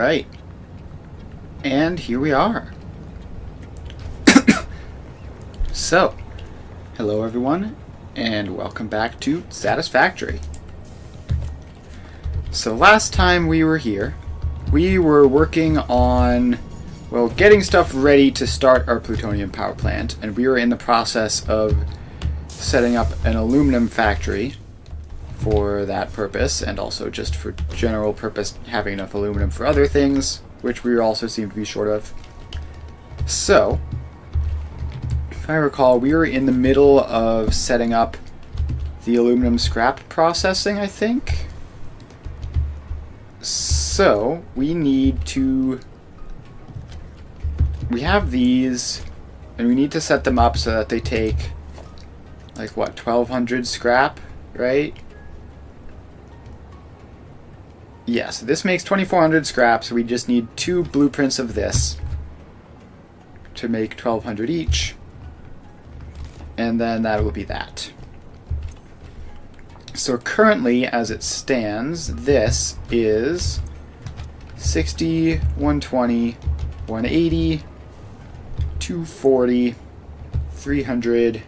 Alright. And here we are. So, hello everyone, and welcome back to Satisfactory. So last time we were here, we were working on, well, getting stuff ready to start our plutonium power plant, and we were in the process of setting up an aluminum factory for that purpose, and also just for general purpose, having enough aluminum for other things, which we also seem to be short of. So, if I recall, we were in the middle of setting up the aluminum scrap processing, I think. So, we have these, and we need to set them up so that they take, like, what, 1,200 scrap, right? Yeah, so this makes 2,400 scrap, so we just need 2 blueprints of this to make 1,200 each. And then that will be that. So currently, as it stands, this is 60, 120, 180, 240, 300,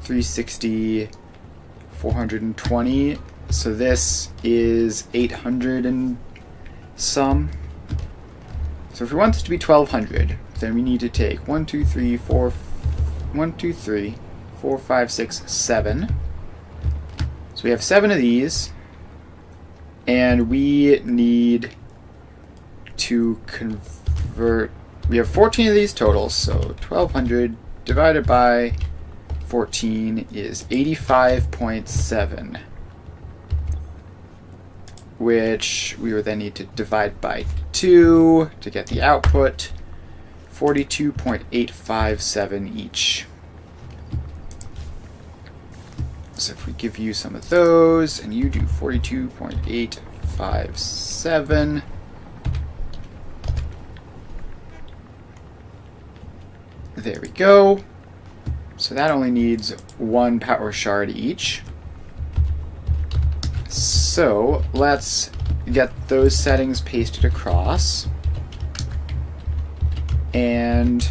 360, 420. So this is 800 and some. So if we want this to be 1,200, then we need to take 1, 2, 3, 4, 5, 6, 7. So we have 7 of these, and we need to convert. We have 14 of these total, so 1,200 divided by 14 is 85.7. Which we would then need to divide by 2 to get the output. 42.857 each. So if we give you some of those, and you do 42.857, there we go. So that only needs 1 power shard each. So let's get those settings pasted across. And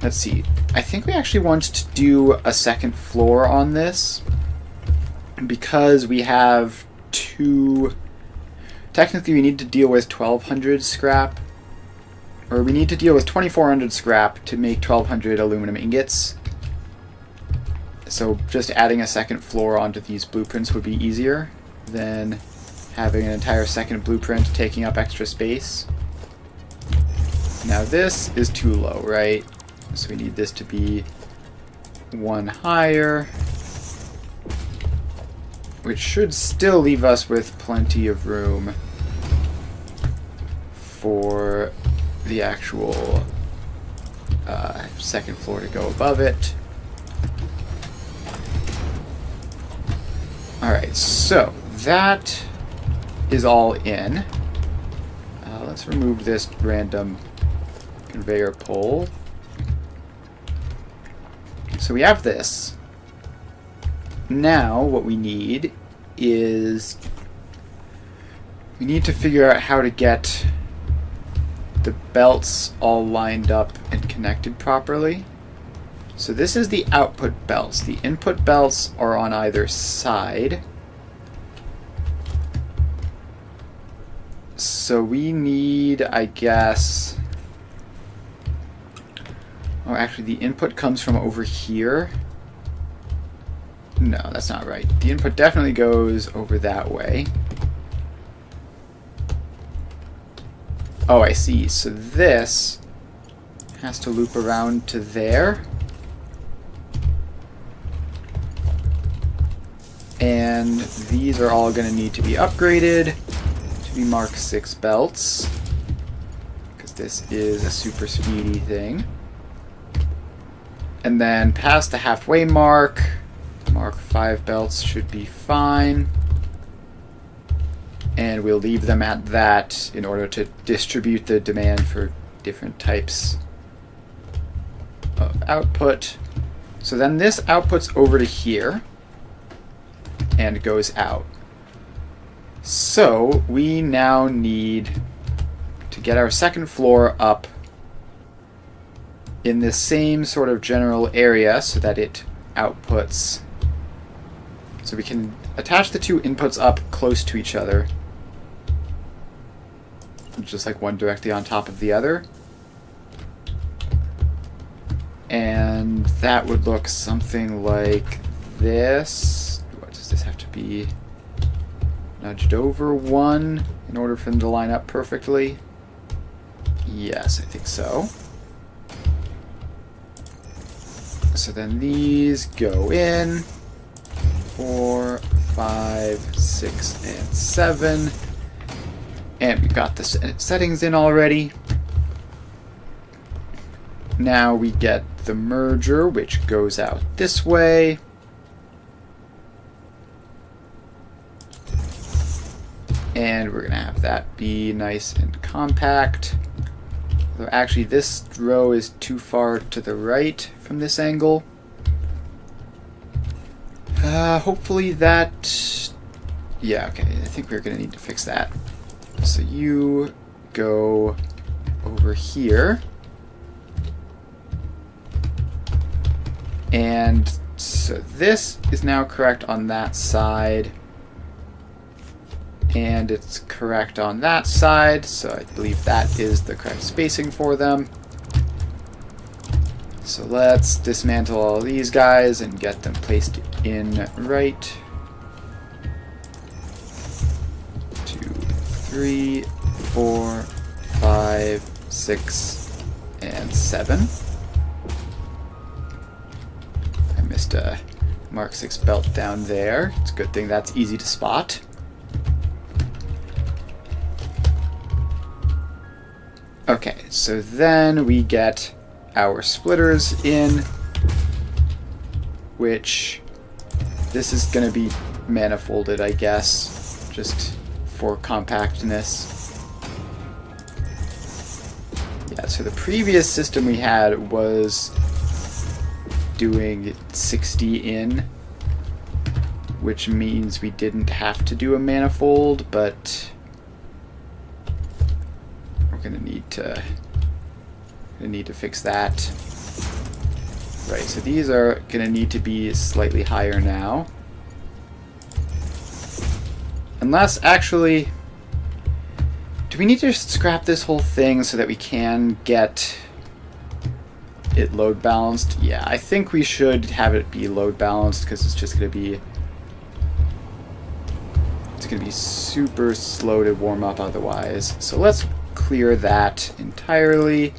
let's see. I think we actually want to do a second floor on this because we have 2. Technically, we need to deal with 1,200 scrap, or we need to deal with 2,400 scrap to make 1,200 aluminum ingots. So just adding a second floor onto these blueprints would be easier than having an entire second blueprint taking up extra space. Now this is too low, right? So we need this to be 1 higher, which should still leave us with plenty of room for the actual second floor to go above it. Alright, so that is all in. Let's remove this random conveyor pole. So we have this. Now what we need is we need to figure out how to get the belts all lined up and connected properly. So this is the output belts. The input belts are on either side. So we need, I guess... Oh, actually the input comes from over here. No, that's not right. The input definitely goes over that way. Oh, I see. So this has to loop around to there. And these are all going to need to be upgraded to be Mark 6 belts, because this is a super speedy thing. And then past the halfway mark, Mark 5 belts should be fine. And we'll leave them at that in order to distribute the demand for different types of output. So then this outputs over to here and goes out. So we now need to get our second floor up in the same sort of general area so that it outputs. So we can attach the two inputs up close to each other, just like one directly on top of the other. And that would look something like this. What does this have to be? Nudged over one in order for them to line up perfectly? Yes, I think so. So then these go in. 4, 5, 6, and 7. And we've got the settings in already. Now we get the merger, which goes out this way. And we're going to have that be nice and compact. Though actually, this row is too far to the right from this angle. Hopefully that... Yeah, okay, I think we're going to need to fix that. So you go over here. And so this is now correct on that side. And it's correct on that side, so I believe that is the correct spacing for them. So let's dismantle all these guys and get them placed in right. 2, 3, 4, 5, 6, and 7. I missed a Mark 6 belt down there. It's a good thing that's easy to spot. Okay, so then we get our splitters in, which this is going to be manifolded, I guess, just for compactness. Yeah, so the previous system we had was doing 60 in, which means we didn't have to do a manifold, but we're gonna need to fix that. Right, so these are gonna need to be slightly higher now. Unless, actually, do we need to scrap this whole thing so that we can get it load balanced? Yeah, I think we should have it be load balanced because it's just gonna be super slow to warm up otherwise. So let's clear that entirely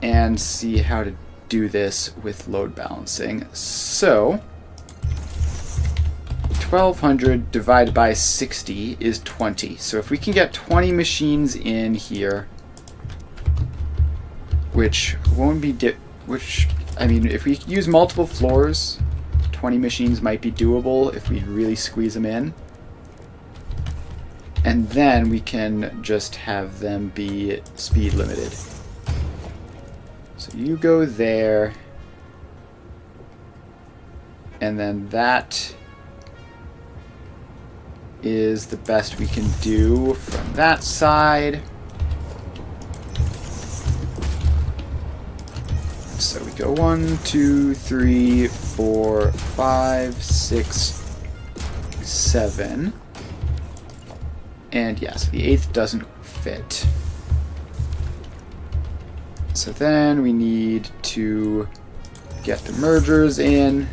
and see how to do this with load balancing. So 1200 divided by 60 is 20. So if we can get 20 machines in here, which won't be I mean, if we use multiple floors, 20 machines might be doable if we really squeeze them in. And then we can just have them be speed limited. So you go there, and then that is the best we can do from that side. So we go 1, 2, 3, 4, 5, 6, 7. And yes, the 8th doesn't fit. So then we need to get the mergers in.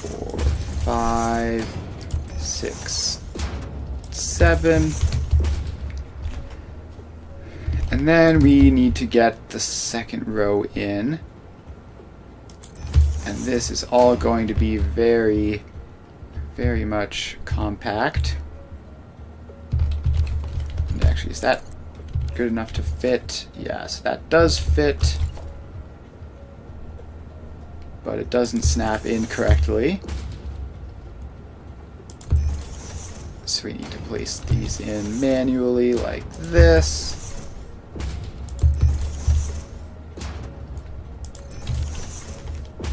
4, 5, 6, 7. And then we need to get the second row in. And this is all going to be very much compact. And actually, is that good enough to fit? Yes, that does fit. But it doesn't snap in correctly. So we need to place these in manually like this.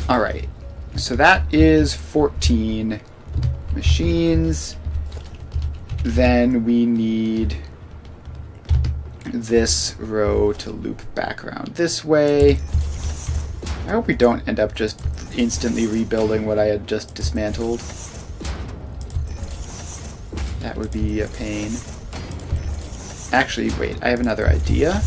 Alright, So that is 14 machines. Then we need this row to loop back around this way. I hope we don't end up just instantly rebuilding what I had just dismantled. That would be a pain. Actually, wait, I have another idea.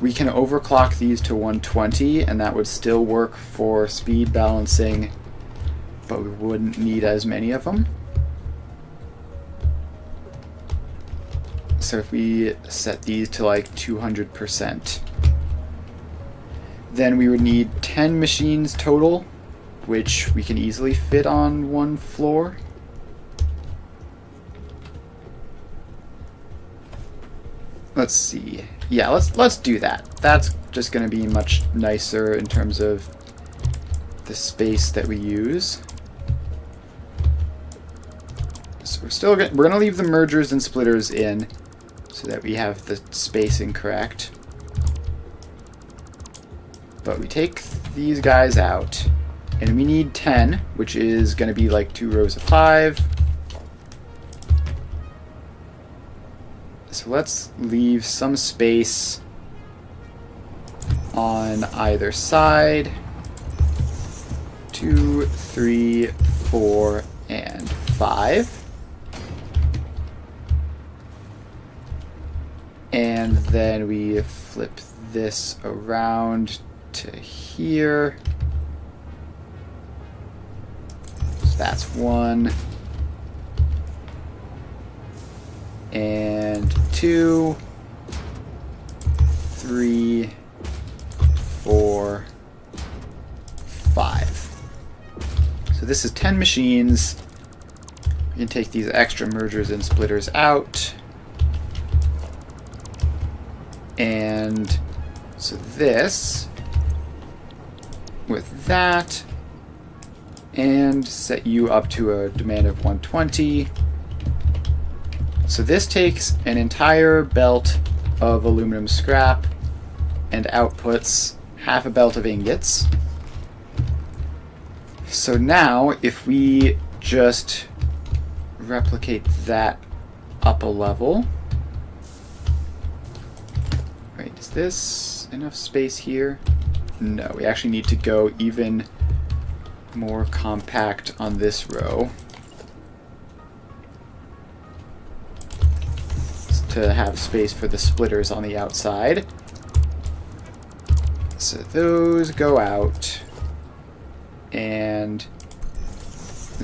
We can overclock these to 120, and that would still work for speed balancing, but we wouldn't need as many of them. So if we set these to like 200%, then we would need 10 machines total, which we can easily fit on one floor. Let's see. Yeah, let's do that. That's just going to be much nicer in terms of the space that we use. So we're going to leave the mergers and splitters in so that we have the spacing correct. But we take these guys out, and we need 10, which is going to be like 2 rows of 5. So let's leave some space on either side. 2, 3, 4, and 5. And then we flip this around to here. So that's 1. And 2, 3, 4, 5. So this is 10 machines. We can take these extra mergers and splitters out. And so this, with that, and set you up to a demand of 120. So this takes an entire belt of aluminum scrap and outputs half a belt of ingots. So now, if we just replicate that up a level. Wait, is this enough space here? No, we actually need to go even more compact on this row to have space for the splitters on the outside. So those go out, and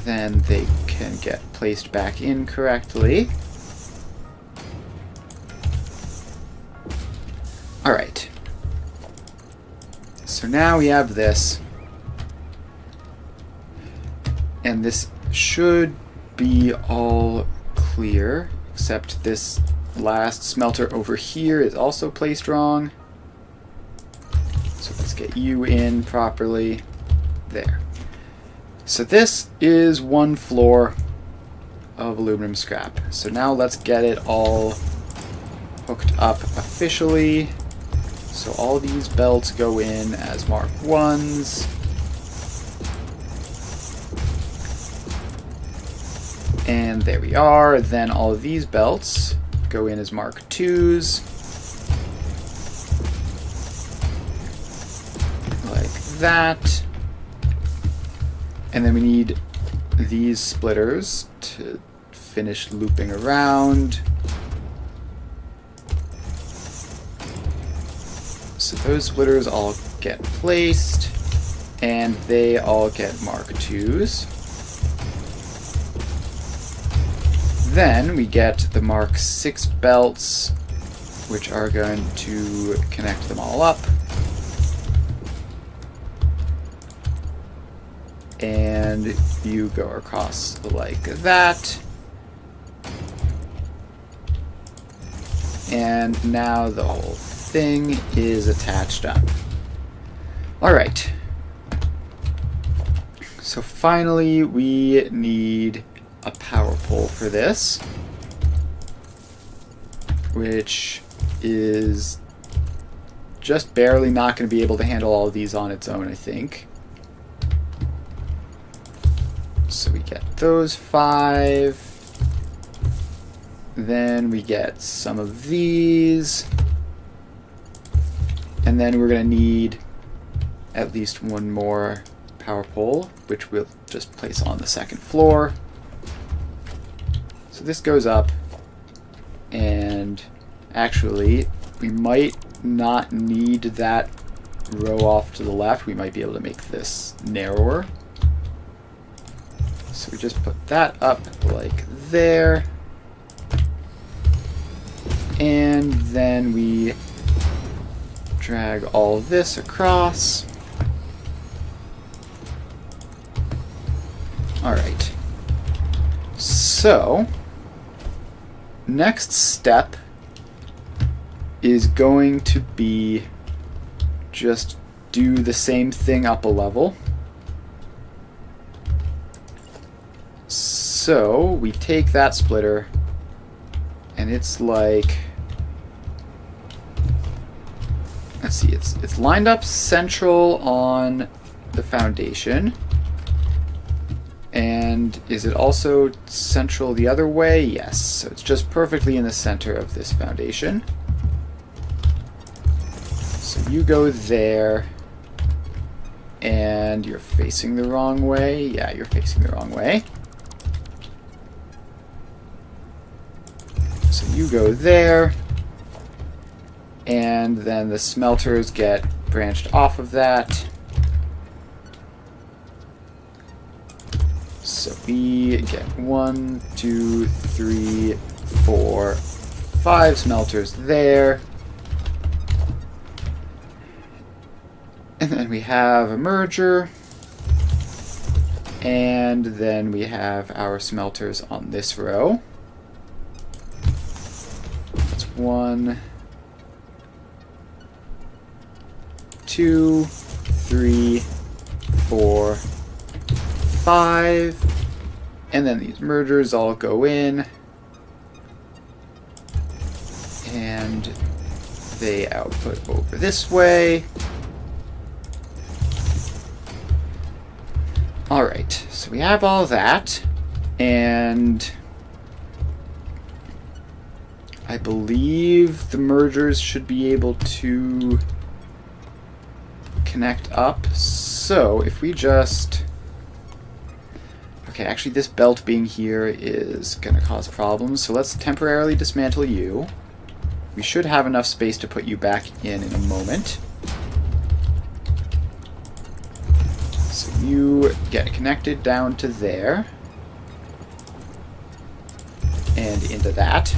then they can get placed back in correctly. Alright. So now we have this. And this should be all clear, except this last smelter over here is also placed wrong. So let's get you in properly. There. So this is one floor of aluminum scrap. So now let's get it all hooked up officially. So all these belts go in as Mark 1s. And there we are. Then all of these belts go in as Mark 2s. Like that. And then we need these splitters to finish looping around. So those splitters all get placed, and they all get Mark 2s. Then we get the Mark 6 belts, which are going to connect them all up. And you go across like that. And now the whole thing is attached up. Alright. So finally we need a power pole for this, which is just barely not going to be able to handle all of these on its own, I think. So we get those 5. Then we get some of these. And then we're going to need at least one more power pole, which we'll just place on the second floor. So this goes up, and actually we might not need that row off to the left. We might be able to make this narrower. So we just put that up like there. And then we drag all this across. Alright. So, next step is going to be just do the same thing up a level. So, we take that splitter, and it's like, let's see, it's lined up central on the foundation. And is it also central the other way? Yes. So it's just perfectly in the center of this foundation. So you go there, and you're facing the wrong way. Yeah, you're facing the wrong way. So you go there, and then the smelters get branched off of that. So we get 1, 2, 3, 4, 5 smelters there. And then we have a merger. And then we have our smelters on this row. That's 1, 2, 3, 4, 5, and then these mergers all go in, and they output over this way. Alright, so we have all that, and I believe the mergers should be able to connect up. So if we just... Okay, actually this belt being here is going to cause problems, so let's temporarily dismantle you. We should have enough space to put you back in a moment. So you get connected down to there. And into that.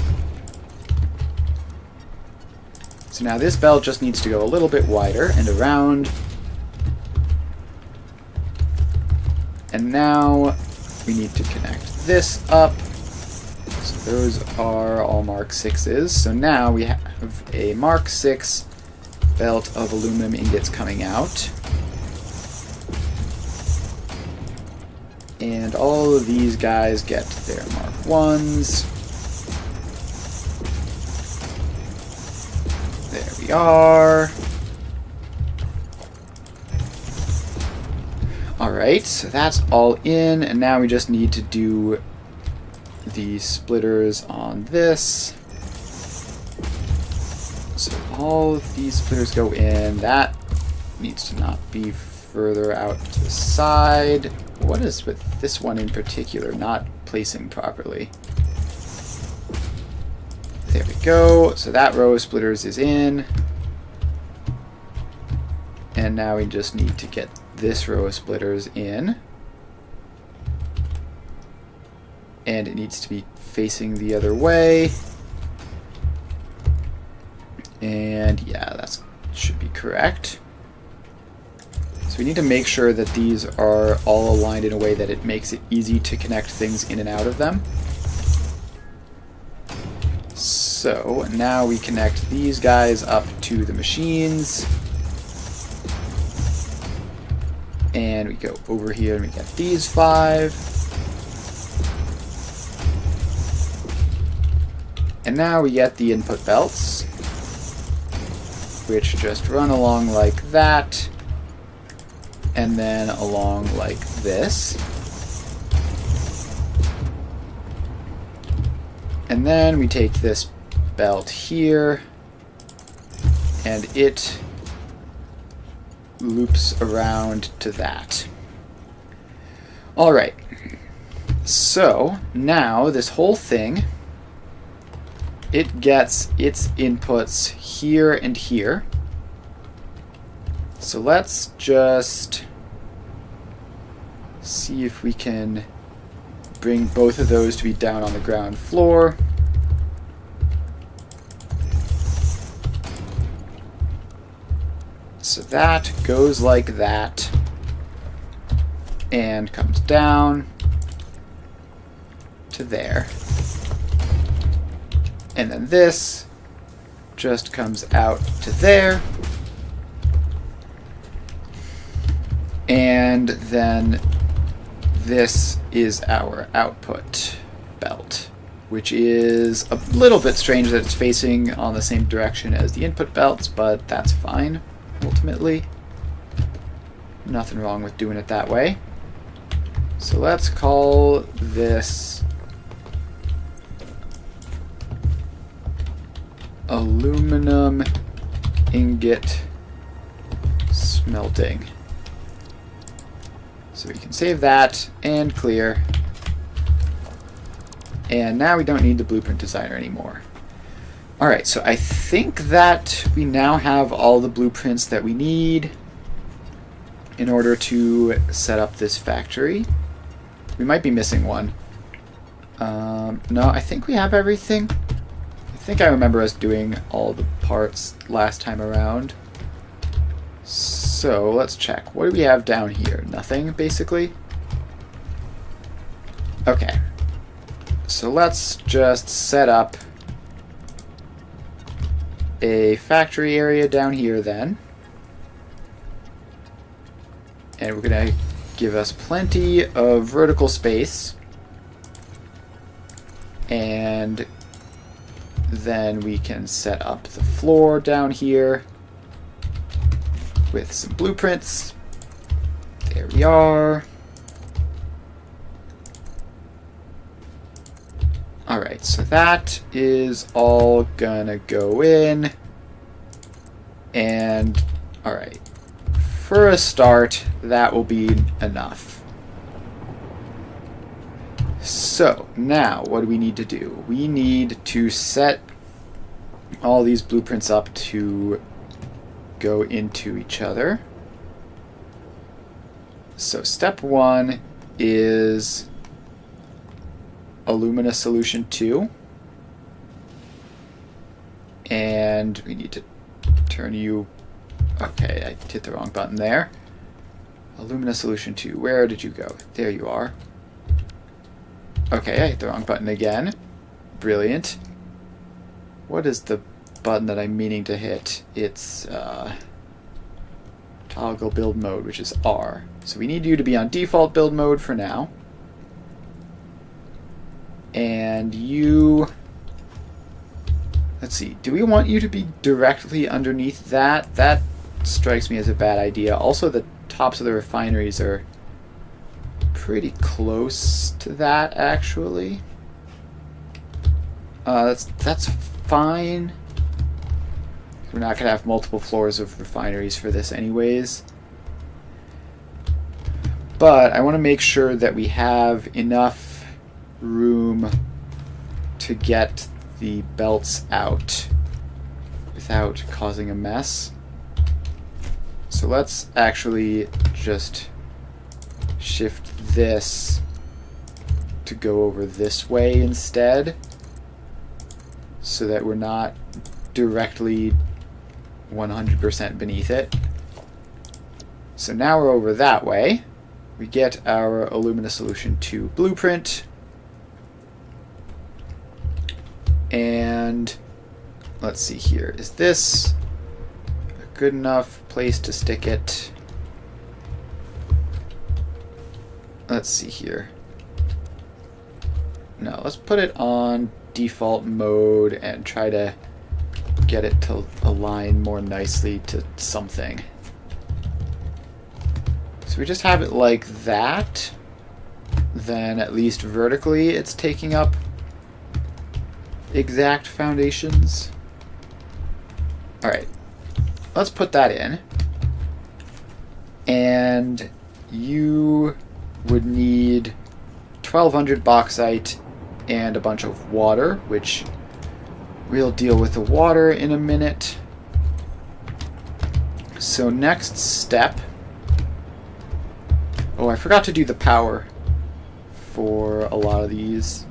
So now this belt just needs to go a little bit wider and around. And now we need to connect this up. So those are all Mark 6s. So now we have a Mark 6 belt of aluminum ingots coming out. And all of these guys get their Mark 1s. There we are. Alright, so that's all in, and now we just need to do the splitters on this. So all of these splitters go in. That needs to not be further out to the side. What is with this one in particular not placing properly? There we go. So that row of splitters is in. And now we just need to get this row of splitters in. And it needs to be facing the other way. And yeah, that should be correct. So we need to make sure that these are all aligned in a way that it makes it easy to connect things in and out of them. So now we connect these guys up to the machines. And we go over here and we get these 5. And now we get the input belts, which just run along like that, and then along like this. And then we take this belt here, and it loops around to that. Alright, so now this whole thing, it gets its inputs here and here. So let's just see if we can bring both of those to be down on the ground floor. So that goes like that and comes down to there. And then this just comes out to there. And then this is our output belt, which is a little bit strange that it's facing on the same direction as the input belts, but that's fine, ultimately. Nothing wrong with doing it that way. So let's call this aluminum ingot smelting. So we can save that and clear. And now we don't need the blueprint designer anymore. Alright, so I think that we now have all the blueprints that we need in order to set up this factory. We might be missing one. No, I think we have everything. I think I remember us doing all the parts last time around. So let's check. What do we have down here? Nothing, basically. Okay. So let's just set up a factory area down here then. And we're going to give us plenty of vertical space. And then we can set up the floor down here with some blueprints. There we are. Alright, so that is all gonna go in. And, alright, for a start, that will be enough. So, now, what do we need to do? We need to set all these blueprints up to go into each other. So step 1 is alumina solution 2. And we need to turn you... Okay, I hit the wrong button there. Alumina solution 2. Where did you go? There you are. Okay, I hit the wrong button again. Brilliant. What is the button that I'm meaning to hit? It's toggle build mode, which is R. So we need you to be on default build mode for now. And you... Let's see. Do we want you to be directly underneath that? That strikes me as a bad idea. Also, the tops of the refineries are pretty close to that, actually. That's fine. We're not going to have multiple floors of refineries for this anyways. But I want to make sure that we have enough room to get the belts out without causing a mess. So let's actually just shift this to go over this way instead, so that we're not directly 100% beneath it. So now we're over that way. We get our Alumina Solution 2 blueprint. And let's see here. Is this a good enough place to stick it? Let's see here. No, let's put it on default mode and try to get it to align more nicely to something. So we just have it like that. Then at least vertically it's taking up exact foundations. Alright, let's put that in. And you would need 1200 bauxite and a bunch of water, which we'll deal with the water in a minute. So next step... Oh, I forgot to do the power for a lot of these.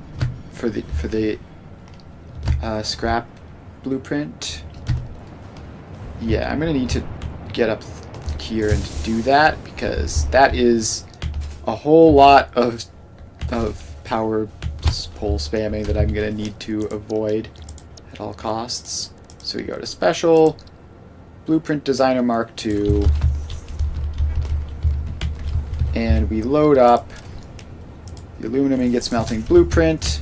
For the scrap blueprint. Yeah, I'm going to need to get up here and do that, because that is a whole lot of power pole spamming that I'm going to need to avoid at all costs. So we go to Special, Blueprint Designer Mark II, and we load up the aluminum ingot smelting blueprint.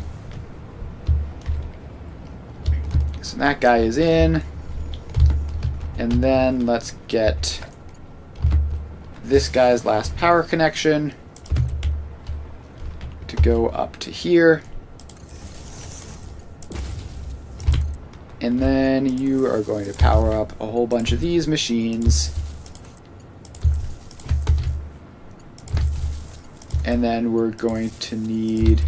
So that guy is in. And then let's get this guy's last power connection to go up to here. And then you are going to power up a whole bunch of these machines. And then we're going to need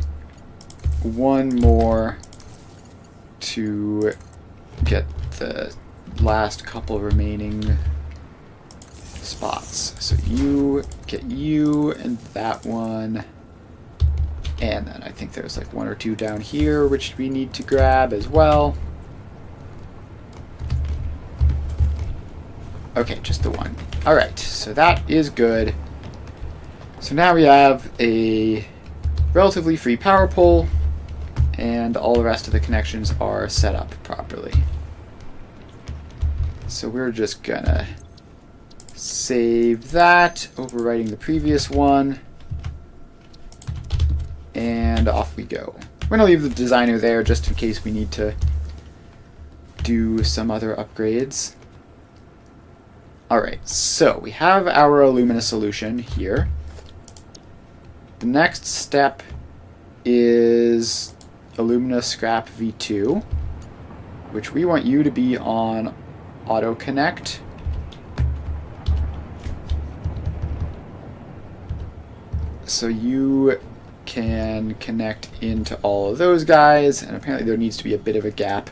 one more to get the last couple remaining spots. So you get you and that one. And then I think there's like one or two down here which we need to grab as well. Okay, just the one. Alright, so that is good. So now we have a relatively free power pole, and all the rest of the connections are set up properly. So we're just gonna save that, overwriting the previous one, and off we go. We're gonna leave the designer there just in case we need to do some other upgrades. Alright, so we have our alumina solution here. The next step is alumina scrap V2, which we want you to be on auto connect. So you can connect into all of those guys, and apparently there needs to be a bit of a gap.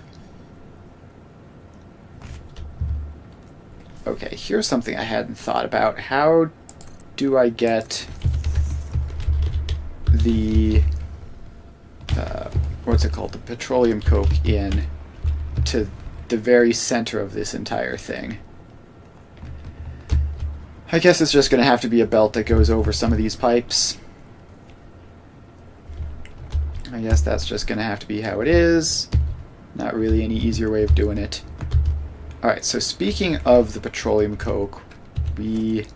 Okay, here's something I hadn't thought about. How do I get the what's it called, the petroleum coke in to the very center of this entire thing? I guess it's just going to have to be a belt that goes over some of these pipes. I guess that's just going to have to be how it is. Not really any easier way of doing it. Alright, so speaking of the petroleum coke, we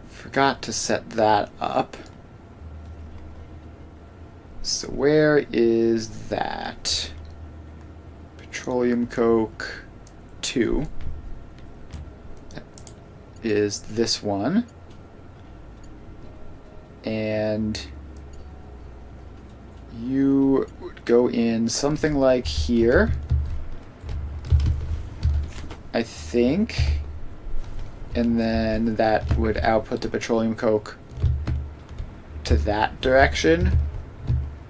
forgot to set that up. So where is that? Petroleum coke 2 is this one. And you would go in something like here, I think, and then that would output the petroleum coke to that direction,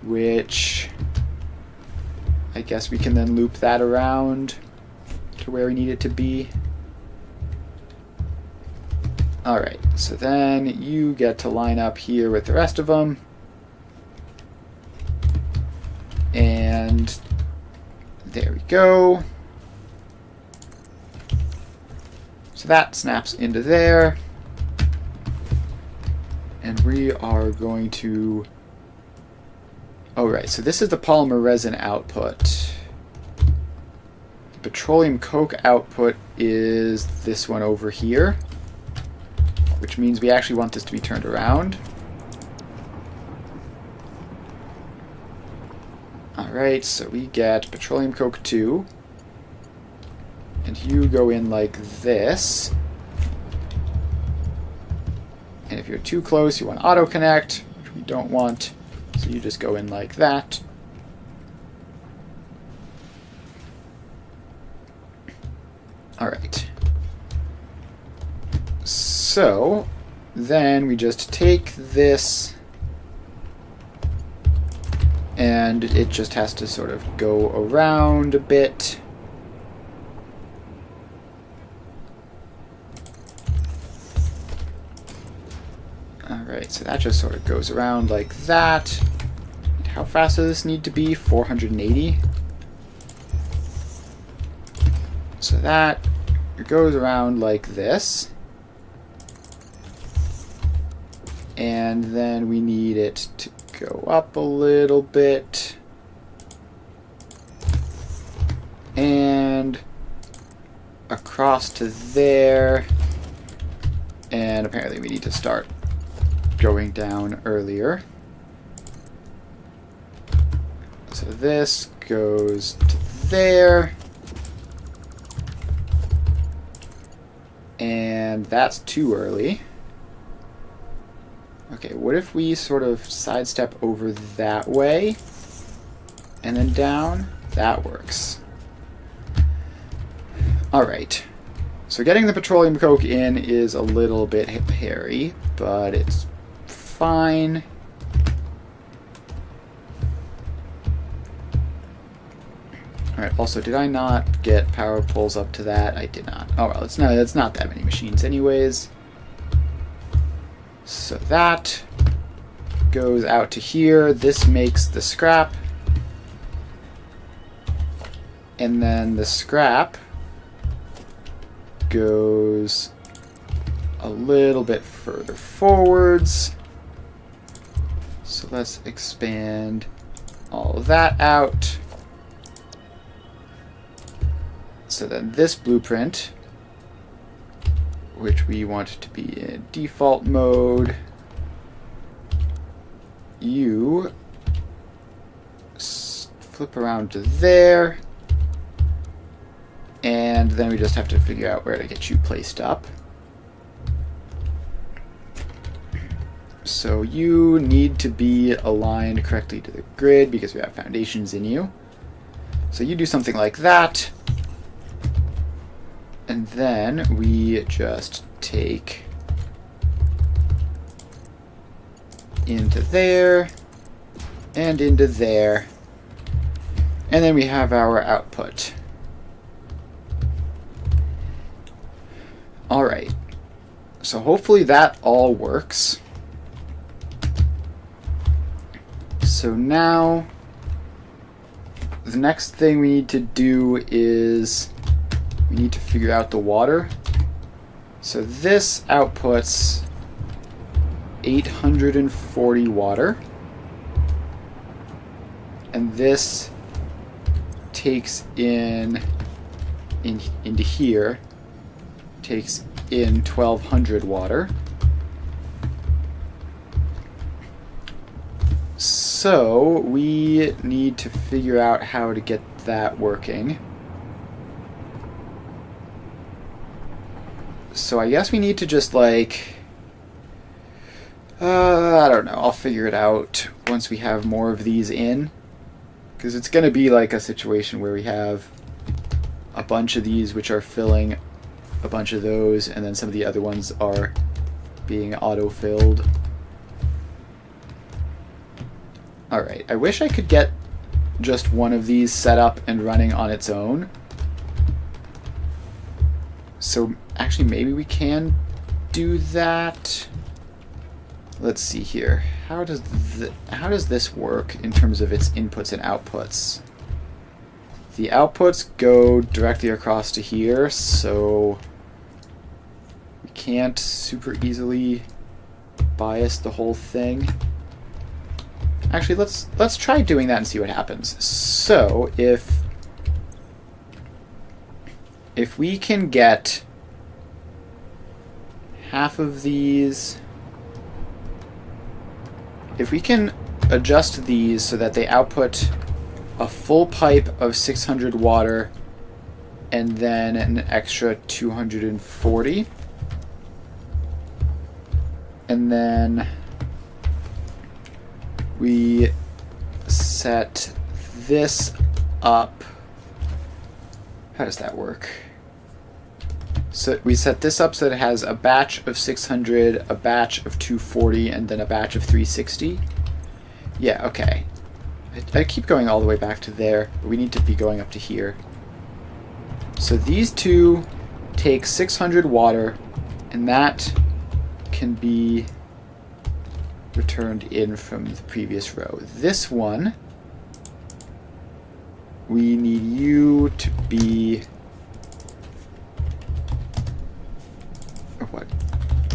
which I guess we can then loop that around to where we need it to be. Alright, so then you get to line up here with the rest of them. And there we go. So that snaps into there. And we are going to... Oh, right, so this is the polymer resin output. The petroleum coke output is this one over here, which means we actually want this to be turned around. Alright, so we get petroleum coke 2. And you go in like this. And if you're too close, you want auto connect, which we don't want. So you just go in like that. Alright. So, then we just take this, and it just has to sort of go around a bit. Alright, so that just sort of goes around like that. How fast does this need to be? 480. So that goes around like this. And then we need it to go up a little bit. And across to there. And apparently we need to start going down earlier. So this goes to there. And that's too early. Okay, what if we sort of sidestep over that way and then down? That works. Alright. So getting the petroleum coke in is a little bit hairy, but it's fine. Alright, also, did I not get power poles up to that? I did not. Oh well, it's not that many machines anyways. So that goes out to here. This makes the scrap. And then the scrap goes a little bit further forwards. So let's expand all of that out. So then this blueprint, which we want to be in default mode, you flip around to there, and then we just have to figure out where to get you placed up. So you need to be aligned correctly to the grid because we have foundations in you. So you do something like that. And then we just take into there and into there. And then we have our output. Alright. So hopefully that all works. So now the next thing we need to do is we need to figure out the water. So this outputs 840 water. And this takes into here, takes in 1200 water. So we need to figure out how to get that working. So I guess we need to just like, I don't know, I'll figure it out once we have more of these in. Because it's going to be like a situation where we have a bunch of these which are filling a bunch of those, and then some of the other ones are being auto-filled. Alright, I wish I could get just one of these set up and running on its own. So actually maybe we can do that. Let's see here. How does this work in terms of its inputs and outputs? The outputs go directly across to here, so we can't super easily bias the whole thing. Actually, let's try doing that and see what happens. So if we can get half of these, if we can adjust these so that they output a full pipe of 600 water and then an extra 240, and then we set this up. How does that work? So we set this up so that it has a batch of 600, a batch of 240, and then a batch of 360. Yeah, okay. I keep going all the way back to there. We need to be going up to here. So these two take 600 water, and that can be returned in from the previous row. This one, we need you to be...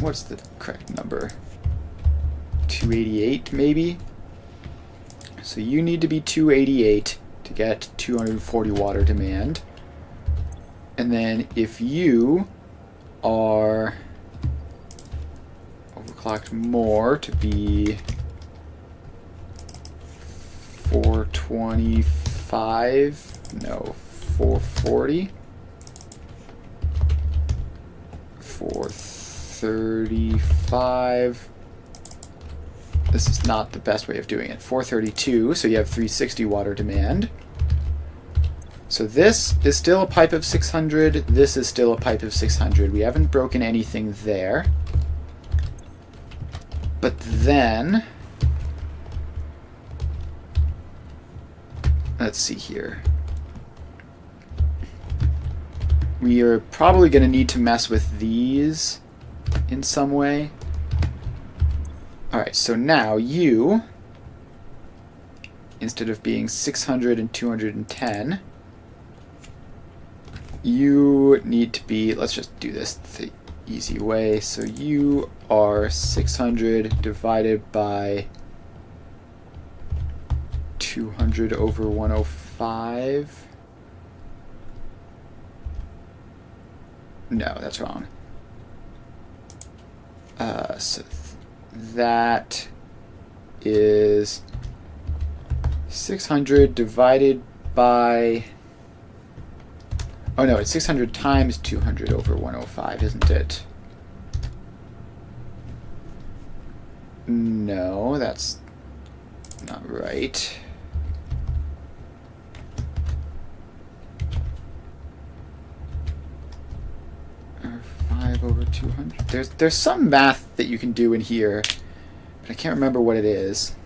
What's the correct number? 288, maybe? So you need to be 288 to get 240 water demand. And then if you are overclocked more to be 425, no, 440, 435. This is not the best way of doing it. 432, so you have 360 water demand. So this is still a pipe of 600. This is still a pipe of 600. We haven't broken anything there. But then... let's see here. We are probably going to need to mess with these in some way. Alright, so now you, instead of being 600 and 210, you need to be, let's just do this the easy way. So you are 600 divided by 200 over 105. No, that's wrong. So that is 600 divided by... oh no, it's 600 times 200 over 105, isn't it? No, that's not right. Or 5 over 200. There's some math that you can do in here, but I can't remember what it is.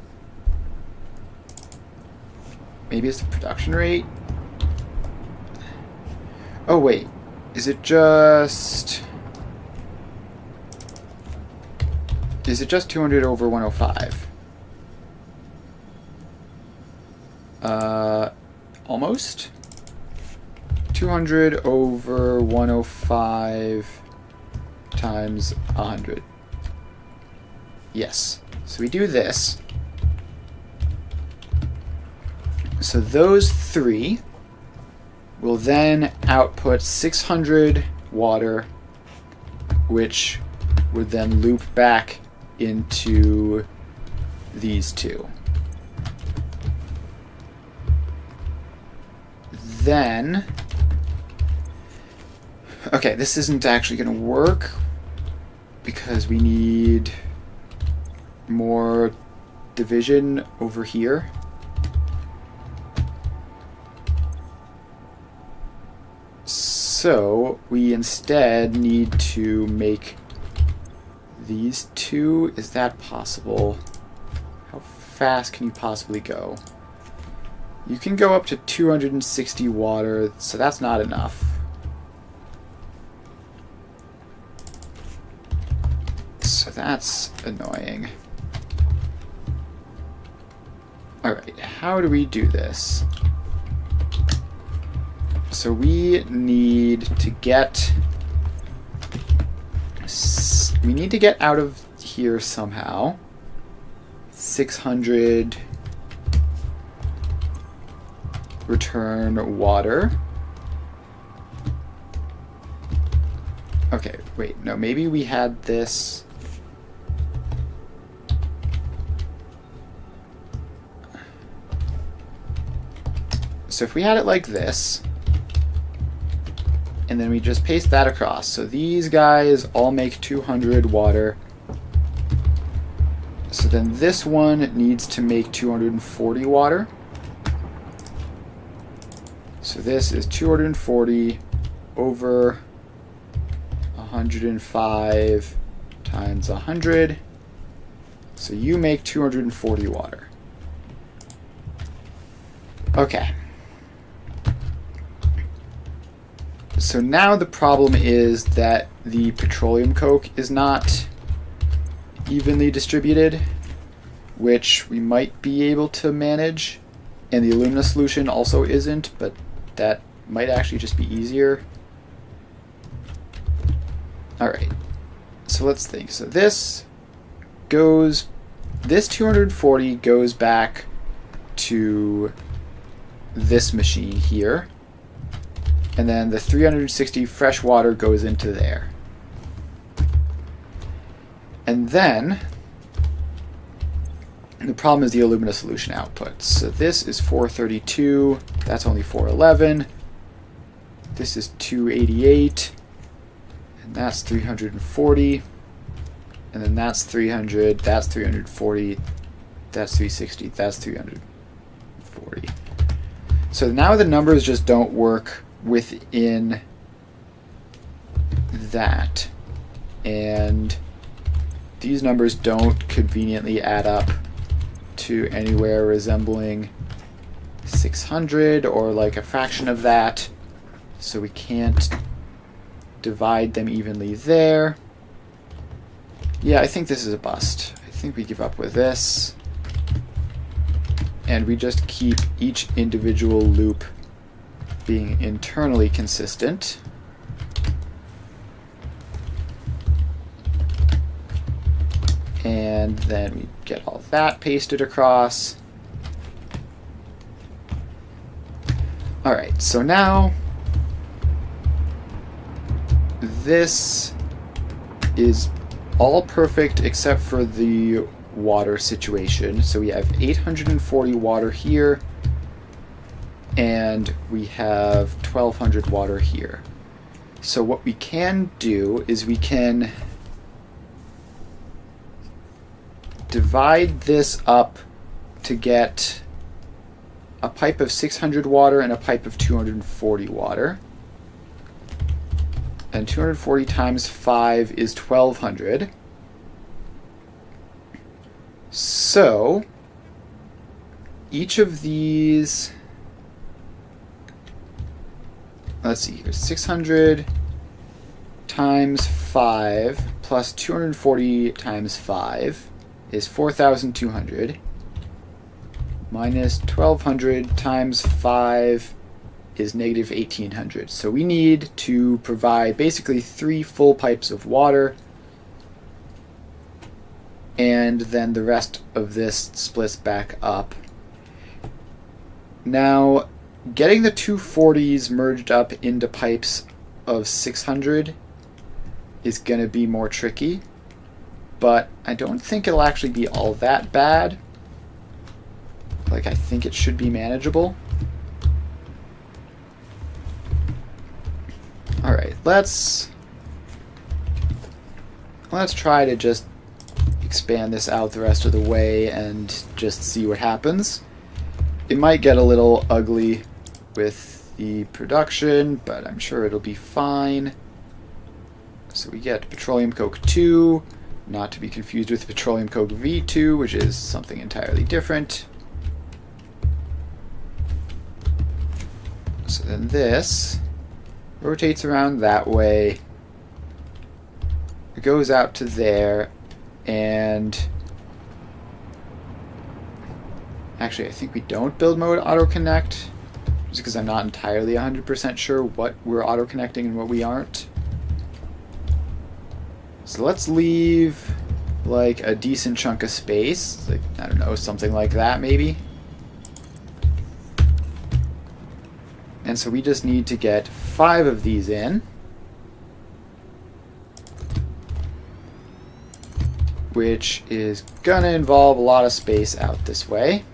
Maybe it's the production rate? Oh wait, is it just 200 over 105? Almost. 200 over 105 times 100. Yes. So we do this. So those three will then output 600 water, which would then loop back into these two. Then, okay, this isn't actually going to work because we need more division over here. So we instead need to make these two. Is that possible? How fast can you possibly go? You can go up to 260 water, so that's not enough. So that's annoying. Alright, how do we do this? So we need to get out of here somehow. 600 return water. Okay, wait, no, maybe we had this. So if we had it like this, and then we just paste that across. So these guys all make 200 water. So then this one needs to make 240 water. So this is 240 over 105 times 100. So you make 240 water. Okay. So now the problem is that the petroleum coke is not evenly distributed, which we might be able to manage, and the alumina solution also isn't, but that might actually just be easier. Alright, so let's think. So this 240 goes back to this machine here, and then the 360 fresh water goes into there. And then the problem is the alumina solution output. So this is 432, that's only 411. This is 288, and that's 340. And then that's 300, that's 340, that's 360, that's 340. So now the numbers just don't work within that. And these numbers don't conveniently add up to anywhere resembling 600 or like a fraction of that. So we can't divide them evenly there. Yeah, I think this is a bust. I think we give up with this. And we just keep each individual loop being internally consistent. And then we get all that pasted across. Alright, so now this is all perfect except for the water situation. So we have 840 water here, and we have 1200 water here. So what we can do is we can divide this up to get a pipe of 600 water and a pipe of 240 water. And 240 times 5 is 1200. So each of these, let's see here, 600 times 5 plus 240 times 5 is 4,200, minus 1,200 times 5 is negative 1,800. So we need to provide basically 3 full pipes of water, and then the rest of this splits back up. Now, getting the 240s merged up into pipes of 600 is going to be more tricky, but I don't think it'll actually be all that bad. Like, I think it should be manageable. Alright, let's try to just expand this out the rest of the way and just see what happens. It might get a little ugly with the production, but I'm sure it'll be fine. So we get petroleum coke 2, not to be confused with petroleum coke V2, which is something entirely different. So then this rotates around that way, it goes out to there, and actually I think we don't build mode auto connect, just because I'm not entirely 100% sure what we're auto connecting and what we aren't. So let's leave like a decent chunk of space, like, I don't know, something like that maybe. And so we just need to get 5 of these in, which is gonna involve a lot of space out this way.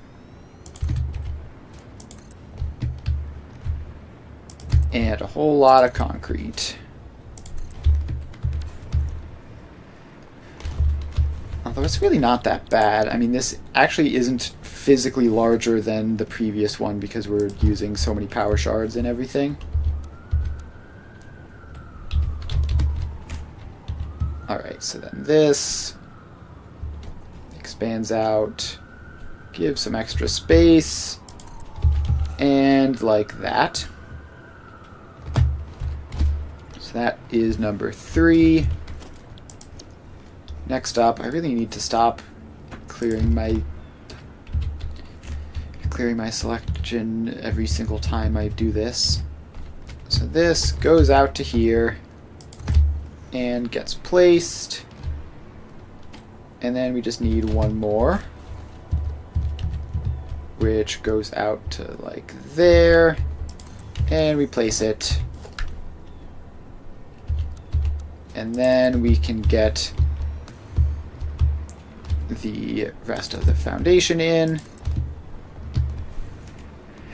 And a whole lot of concrete. Although it's really not that bad. I mean, this actually isn't physically larger than the previous one because we're using so many power shards and everything. Alright, so then this expands out, gives some extra space, and like that. So that is number 3. Next up, I really need to stop clearing my selection every single time I do this. So this goes out to here and gets placed, and then we just need one more, which goes out to like there, and we place it, and then we can get the rest of the foundation in.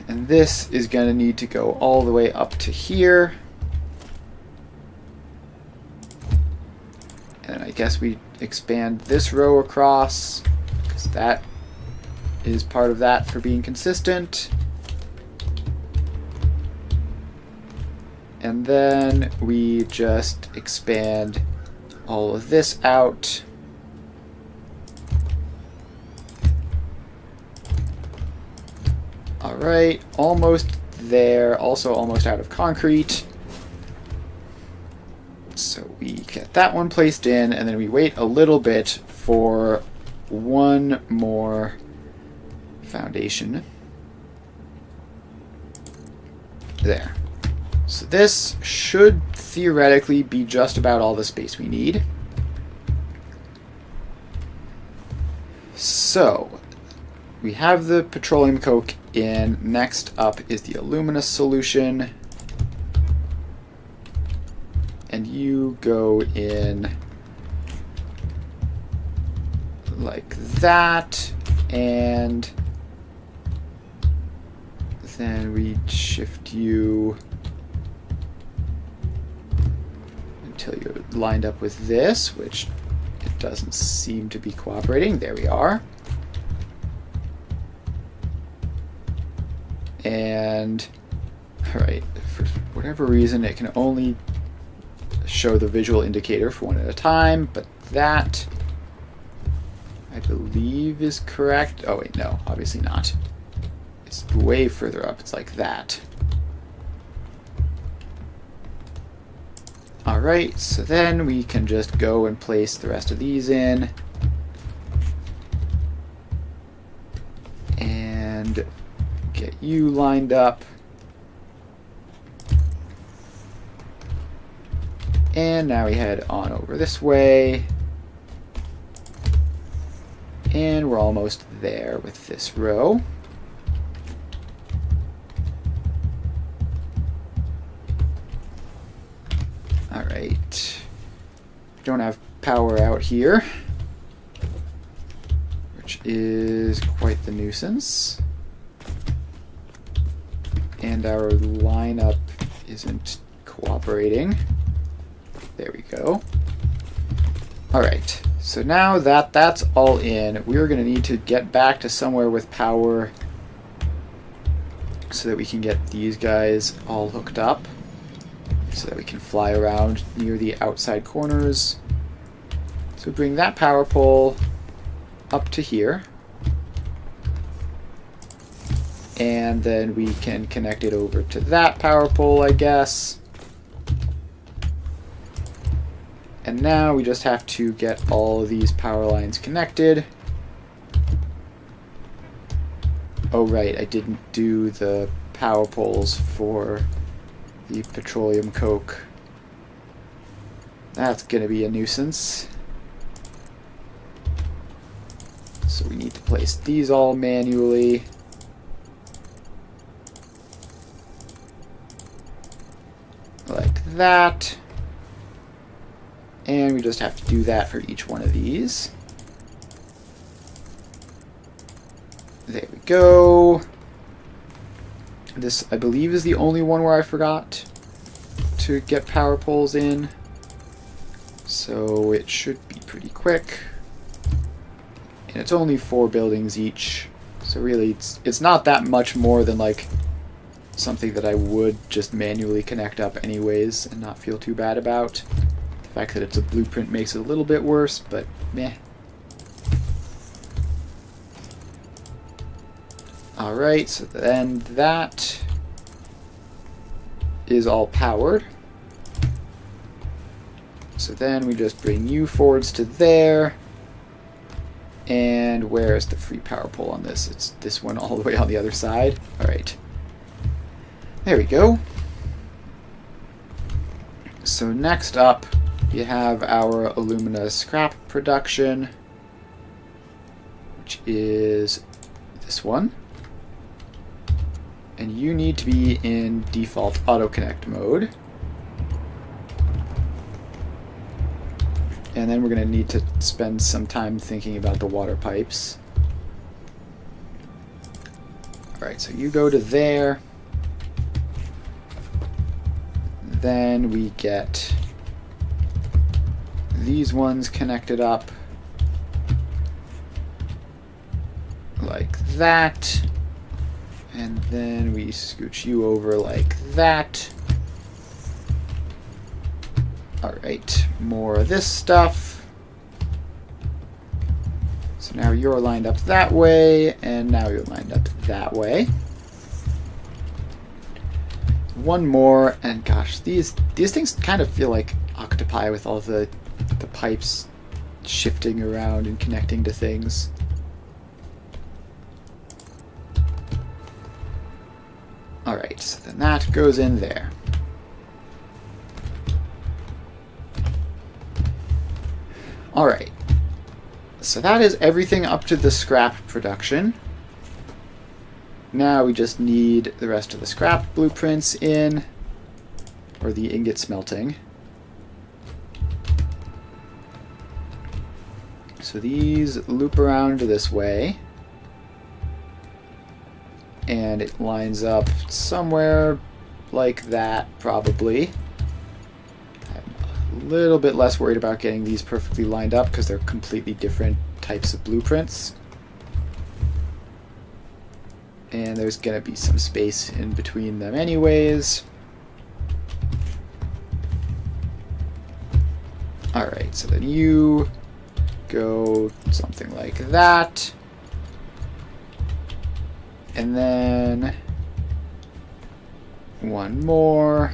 And this is going to need to go all the way up to here. And I guess we expand this row across, because that is part of that for being consistent. And then we just expand all of this out. Alright, almost there. Also almost out of concrete. So we get that one placed in, and then we wait a little bit for one more foundation. There. So this should theoretically be just about all the space we need. So we have the petroleum coke in. Next up is the alumina solution. And you go in like that, and then we shift you until you're lined up with this, which it doesn't seem to be cooperating. There we are. And, alright, for whatever reason, it can only show the visual indicator for one at a time, but that, I believe, is correct. Oh, wait, no, obviously not. It's way further up. It's like that. Alright, so then we can just go and place the rest of these in. And get you lined up. And now we head on over this way. And we're almost there with this row. Alright. Don't have power out here, which is quite the nuisance. And our lineup isn't cooperating. There we go. Alright, so now that that's all in, we're going to need to get back to somewhere with power so that we can get these guys all hooked up, so that we can fly around near the outside corners. So bring that power pole up to here, and then we can connect it over to that power pole, I guess. And now we just have to get all of these power lines connected. Oh right, I didn't do the power poles for the petroleum coke. That's gonna be a nuisance. So we need to place these all manually. Like that. And we just have to do that for each one of these. There we go. This, I believe, is the only one where I forgot to get power poles in. So it should be pretty quick. And it's only 4 buildings each. So really, it's not that much more than like something that I would just manually connect up anyways and not feel too bad about. fact that it's a blueprint makes it a little bit worse, but meh. Alright, so then that is all powered. So then we just bring you forwards to there. And where is the free power pole on this? It's this one all the way on the other side. Alright. There we go. So next up, you have our alumina scrap production, which is this one. And you need to be in default auto connect mode. And then we're going to need to spend some time thinking about the water pipes. Alright, so you go to there. Then we get these ones connected up like that. And then we scooch you over like that. Alright, more of this stuff. So now you're lined up that way, and now you're lined up that way. One more, and gosh, these things kind of feel like octopi with all the pipes shifting around and connecting to things. Alright, so then that goes in there. Alright, so that is everything up to the scrap production. Now we just need the rest of the scrap blueprints in, or the ingot smelting. So these loop around this way. And it lines up somewhere like that, probably. I'm a little bit less worried about getting these perfectly lined up because they're completely different types of blueprints. And there's going to be some space in between them anyways. Alright, so then you go something like that. And then one more.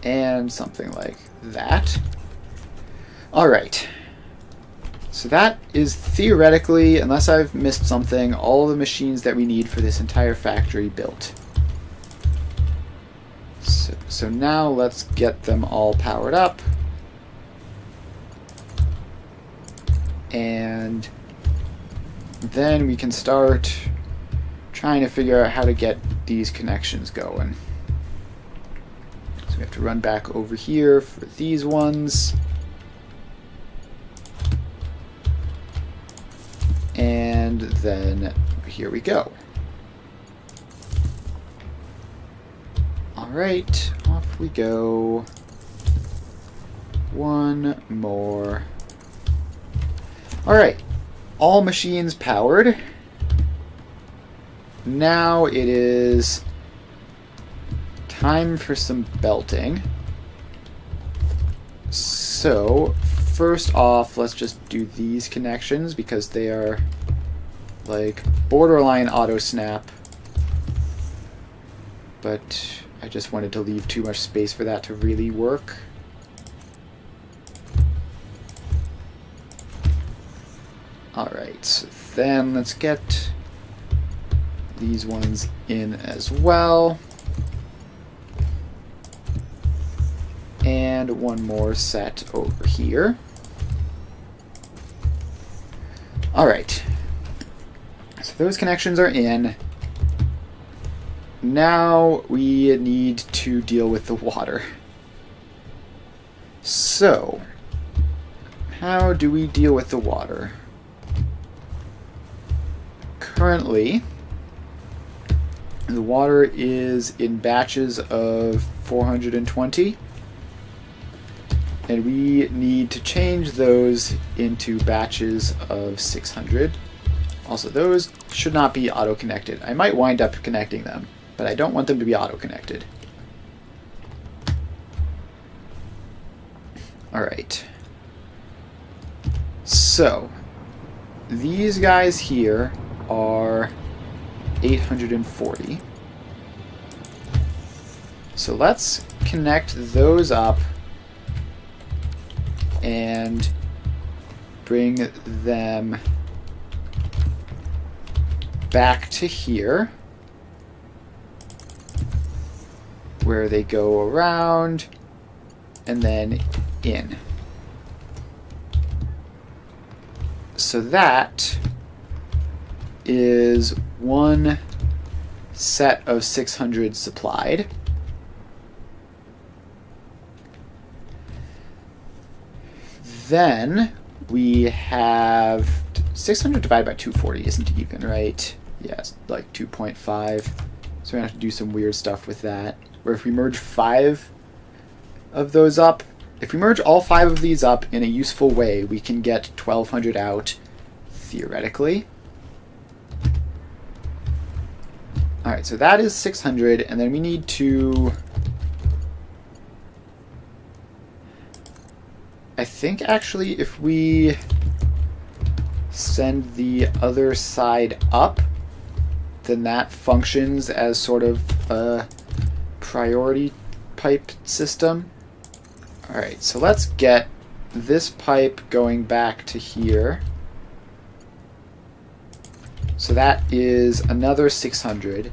And something like that. Alright. So that is theoretically, unless I've missed something, all the machines that we need for this entire factory built. So now let's get them all powered up. And then we can start trying to figure out how to get these connections going. So we have to run back over here for these ones. And then here we go. Alright, off we go. One more. Alright. All machines powered. Now it is time for some belting. So, first off, let's just do these connections because they are like borderline auto snap. But I just wanted to leave too much space for that to really work. Alright, so then let's get these ones in as well. And one more set over here. Alright, so those connections are in. Now we need to deal with the water. So, how do we deal with the water? Currently, the water is in batches of 420, and we need to change those into batches of 600. Also, those should not be auto-connected. I might wind up connecting them, but I don't want them to be auto-connected. Alright. So, these guys here are 840. So let's connect those up and bring them back to here, where they go around and then in. So that is one set of 600 supplied. Then we have 600 divided by 240 isn't even, right? Yeah, it's like 2.5. So we're gonna have to do some weird stuff with that. Where if we merge 5 of those up, if we merge all 5 of these up in a useful way, we can get 1200 out, theoretically. Alright, so that is 600, and then we need to... I think actually if we send the other side up, then that functions as sort of a priority pipe system. Alright, so let's get this pipe going back to here. So that is another 600.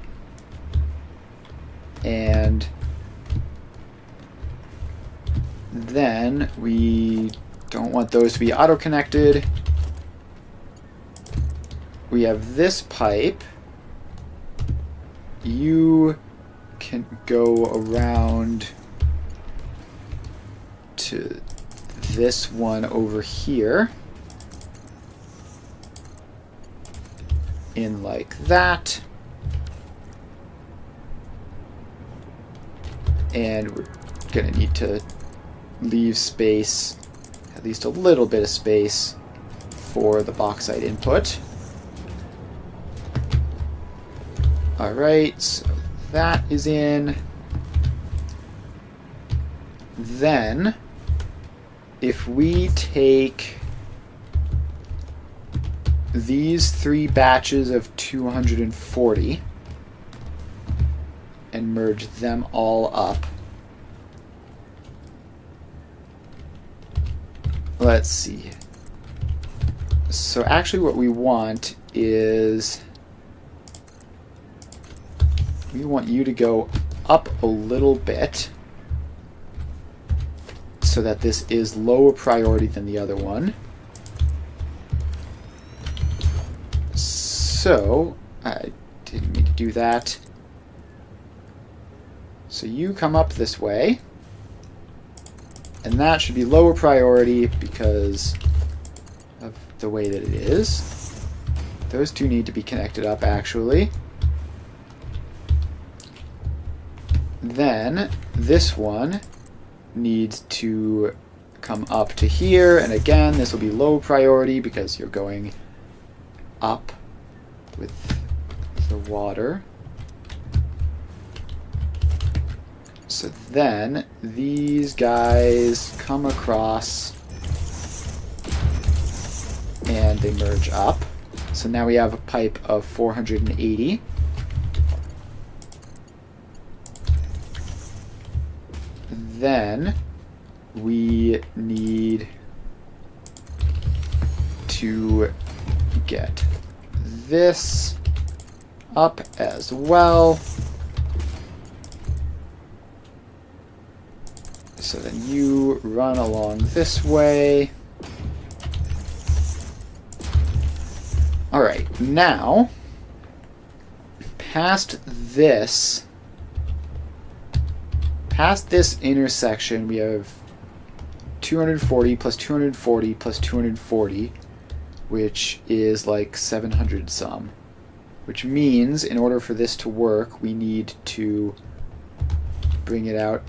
And then we don't want those to be auto-connected. We have this pipe. You can go around to this one over here. In like that. And we're gonna need to leave space, at least a little bit of space, for the bauxite input. Alright, so that is in. Then, if we take these 3 batches of 240 and merge them all up. Let's see. So actually what we want is we want you to go up a little bit so that this is lower priority than the other one. So, I didn't mean to do that. So you come up this way, and that should be lower priority because of the way that it is. Those two need to be connected up, actually. Then, this one needs to come up to here, and again, this will be low priority because you're going up with the water. So then these guys come across and they merge up. So now we have a pipe of 480. Then we need to get this up as well. So then you run along this way. Alright, now, past this intersection, we have 240 plus 240 plus 240, which is like 700 some. Which means, in order for this to work, we need to bring it out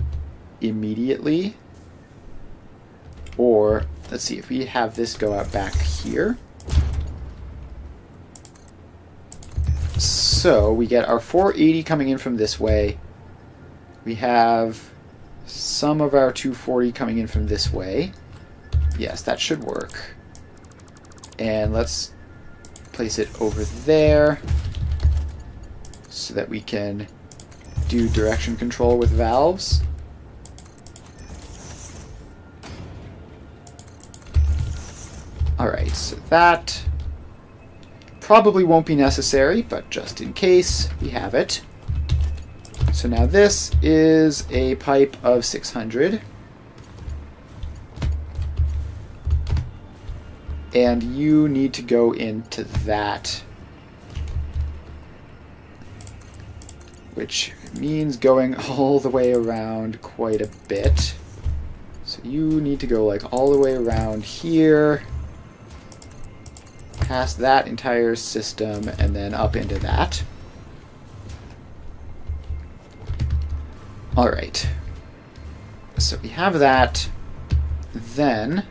immediately. Or, let's see, if we have this go out back here. So, we get our 480 coming in from this way. We have some of our 240 coming in from this way. Yes, that should work. And let's place it over there so that we can do direction control with valves. Alright, so that probably won't be necessary, but just in case, we have it. So now this is a pipe of 600. And you need to go into that, which means going all the way around quite a bit. So you need to go like all the way around here, past that entire system, and then up into that. Alright. So we have that. Then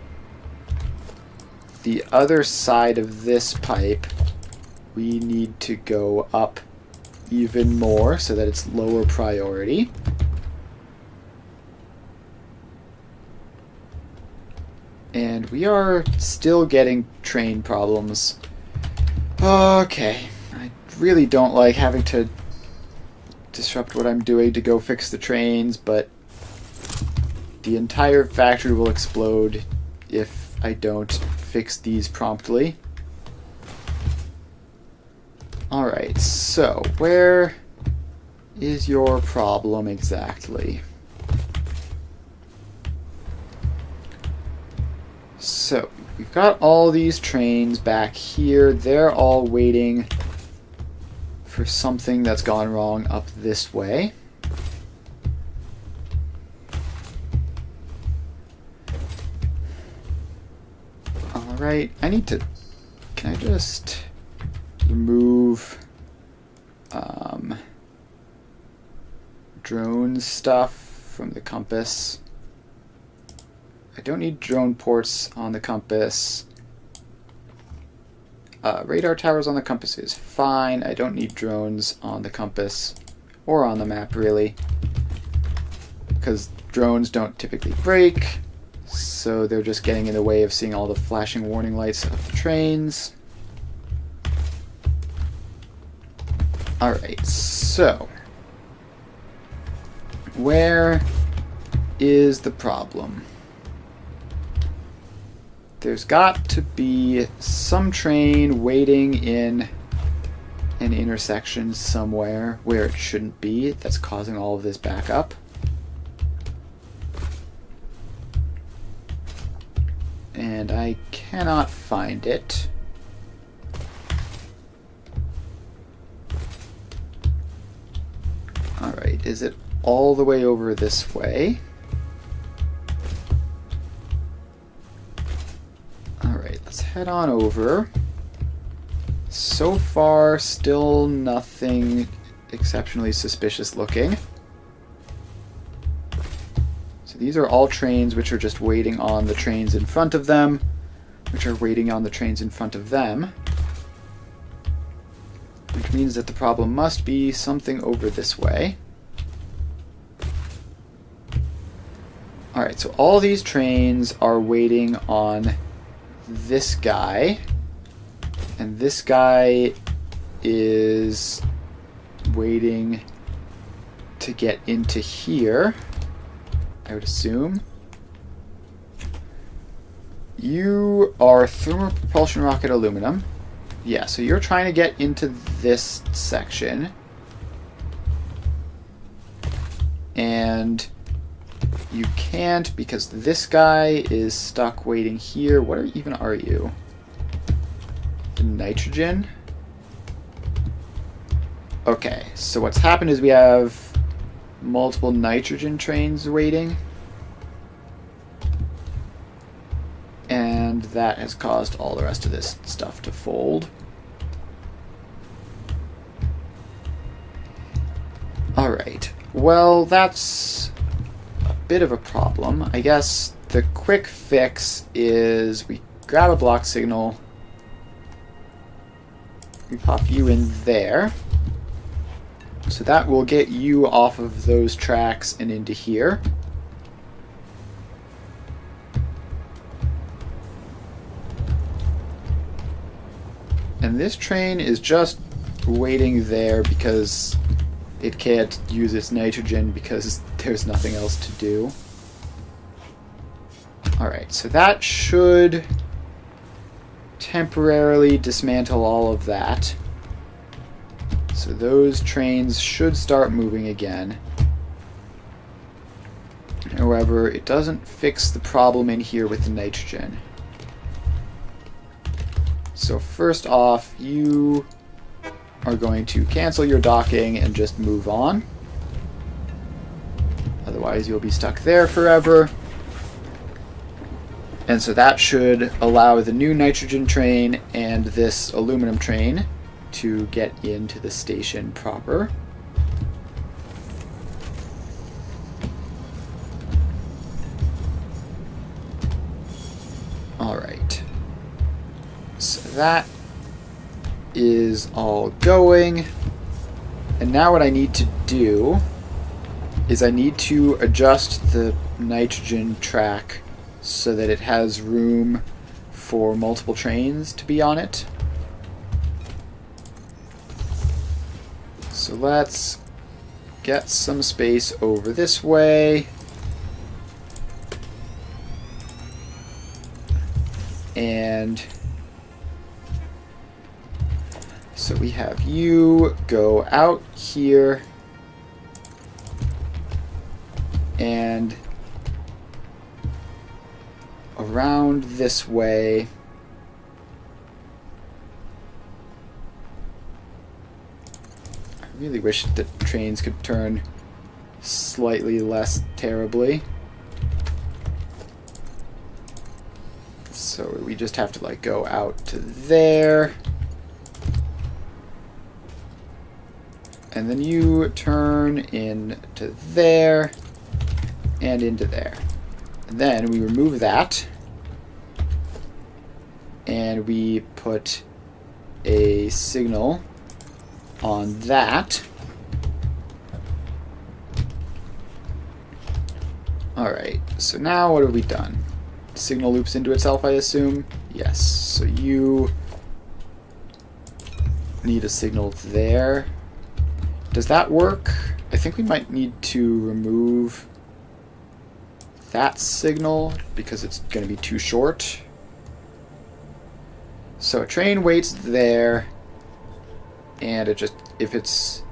the other side of this pipe, we need to go up even more so that it's lower priority. And we are still getting train problems. Okay. I really don't like having to disrupt what I'm doing to go fix the trains, but the entire factory will explode if I don't fix these promptly. Alright, so where is your problem exactly? So, we've got all these trains back here. They're all waiting for something that's gone wrong up this way. Alright, I need to... Can I just remove drone stuff from the compass? I don't need drone ports on the compass. Radar towers on the compass is fine. I don't need drones on the compass or on the map, really, because drones don't typically break, so they're just getting in the way of seeing all the flashing warning lights of the trains. Alright, so where is the problem? There's got to be some train waiting in an intersection somewhere where it shouldn't be that's causing all of this backup. And I cannot find it. Alright, is it all the way over this way? Alright, let's head on over. So far, still nothing exceptionally suspicious looking. So these are all trains which are just waiting on the trains in front of them, which are waiting on the trains in front of them. Which means that the problem must be something over this way. Alright, so all these trains are waiting on this guy. And this guy is waiting to get into here, I would assume. You are thermal propulsion rocket aluminum. Yeah, so you're trying to get into this section. And you can't because this guy is stuck waiting here. What even are you? The nitrogen? Okay, so what's happened is we have multiple nitrogen trains waiting. And that has caused all the rest of this stuff to fold. Alright, well, that's a bit of a problem. I guess the quick fix is we grab a block signal, we pop you in there. So that will get you off of those tracks and into here. And this train is just waiting there because it can't use its nitrogen because there's nothing else to do. Alright, so that should temporarily dismantle all of that. So those trains should start moving again. However, it doesn't fix the problem in here with the nitrogen. So first off, you are going to cancel your docking and just move on. Otherwise, you'll be stuck there forever. And so that should allow the new nitrogen train and this aluminum train to get into the station proper. Alright. So that is all going. And now what I need to do is I need to adjust the nitrogen track so that it has room for multiple trains to be on it. So let's get some space over this way. And so we have you go out here and around this way. I really wish that trains could turn slightly less terribly. So we just have to like go out to there. And then you turn into there and into there. And then we remove that. And we put a signal on that. Alright, so now what have we done? Signal loops into itself, I assume? Yes, so you need a signal there. Does that work? I think we might need to remove that signal because it's going to be too short. So a train waits there, and it just, if it's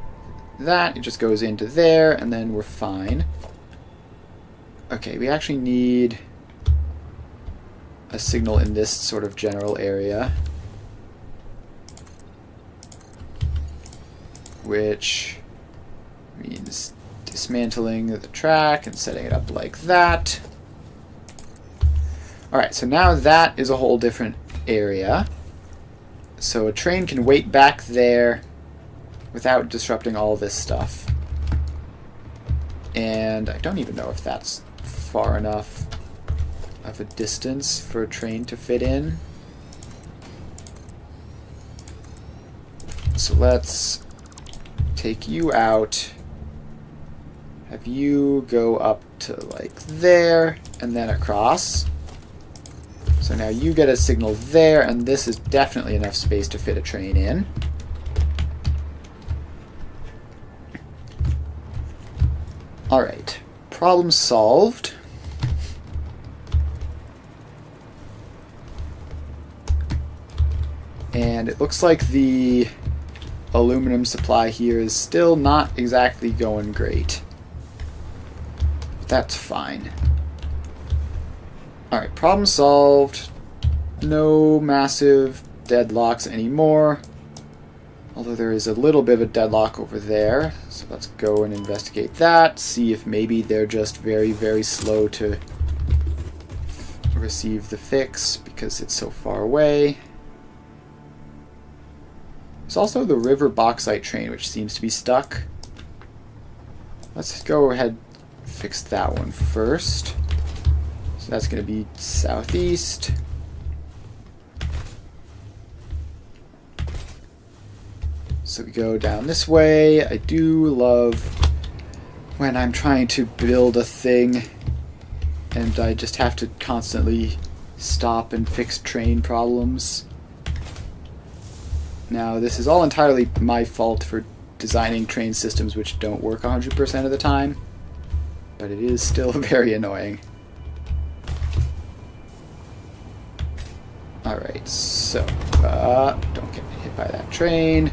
that, it just goes into there, and then we're fine. Okay, we actually need a signal in this sort of general area, which means dismantling the track and setting it up like that. Alright, so now that is a whole different area. So a train can wait back there without disrupting all this stuff. And I don't even know if that's far enough of a distance for a train to fit in. So let's take you out, have you go up to like there, and then across. So now you get a signal there, and this is definitely enough space to fit a train in. Alright, problem solved. And it looks like the aluminum supply here is still not exactly going great. But that's fine. Alright, problem solved. No massive deadlocks anymore. Although there is a little bit of a deadlock over there. So let's go and investigate that. See if maybe they're just very, very slow to receive the fix because it's so far away. There's also the river bauxite train, which seems to be stuck. Let's go ahead and fix that one first. So that's going to be southeast. So we go down this way. I do love when I'm trying to build a thing and I just have to constantly stop and fix train problems. Now, this is all entirely my fault for designing train systems which don't work 100% of the time, but it is still very annoying. Alright, so, don't get hit by that train.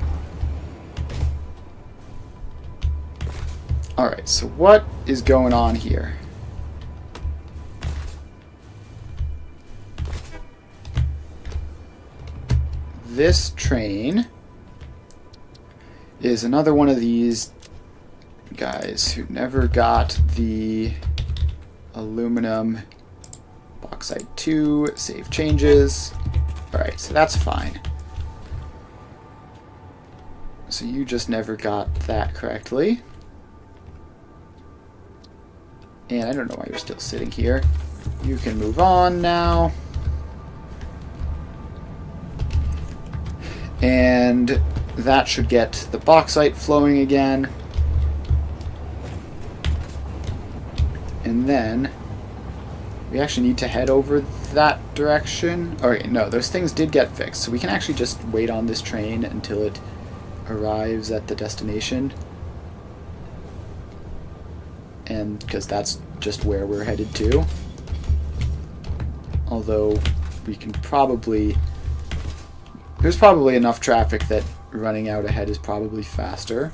Alright, so what is going on here? This train is another one of these guys who never got the aluminum bauxite 2 save changes. Alright, so that's fine. So you just never got that correctly. And I don't know why you're still sitting here. You can move on now. And that should get the bauxite flowing again. And then we actually need to head over that direction. Okay, no, those things did get fixed. So we can actually just wait on this train until it arrives at the destination. And because that's just where we're headed to. Although we can probably... There's probably enough traffic that running out ahead is probably faster.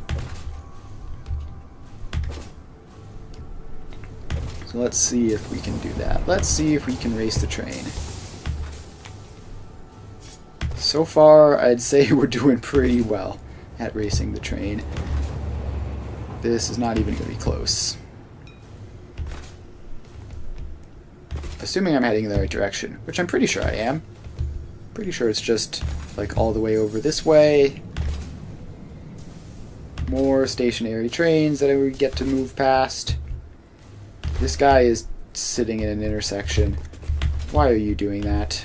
So let's see if we can do that. Let's see if we can race the train. So far, I'd say we're doing pretty well at racing the train. This is not even going to be close. Assuming I'm heading in the right direction, which I'm pretty sure I am. Pretty sure it's just like all the way over this way. More stationary trains that we get to move past. This guy is sitting in an intersection. Why are you doing that?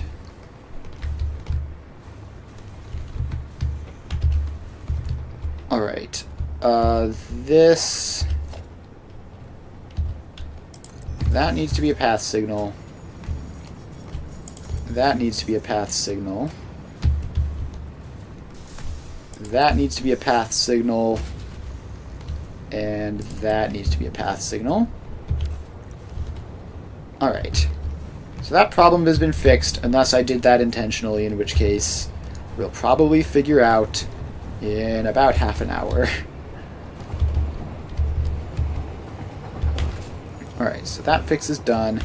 Alright. This... That needs to be a path signal. That needs to be a path signal. That needs to be a path signal. And that needs to be a path signal. Alright. So that problem has been fixed, unless I did that intentionally, in which case we'll probably figure out in about half an hour. Alright, so that fix is done.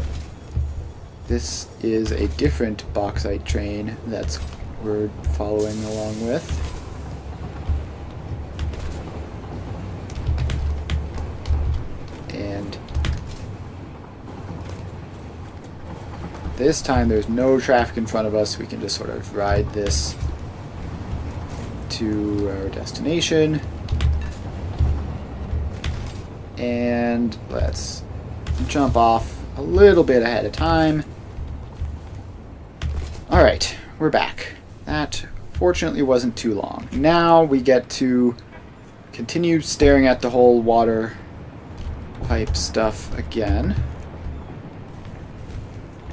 This is a different bauxite train that's we're following along with. And this time there's no traffic in front of us. We can just sort of ride this to our destination. And let's jump off a little bit ahead of time. Alright, we're back. That fortunately wasn't too long. Now we get to continue staring at the whole water pipe stuff again.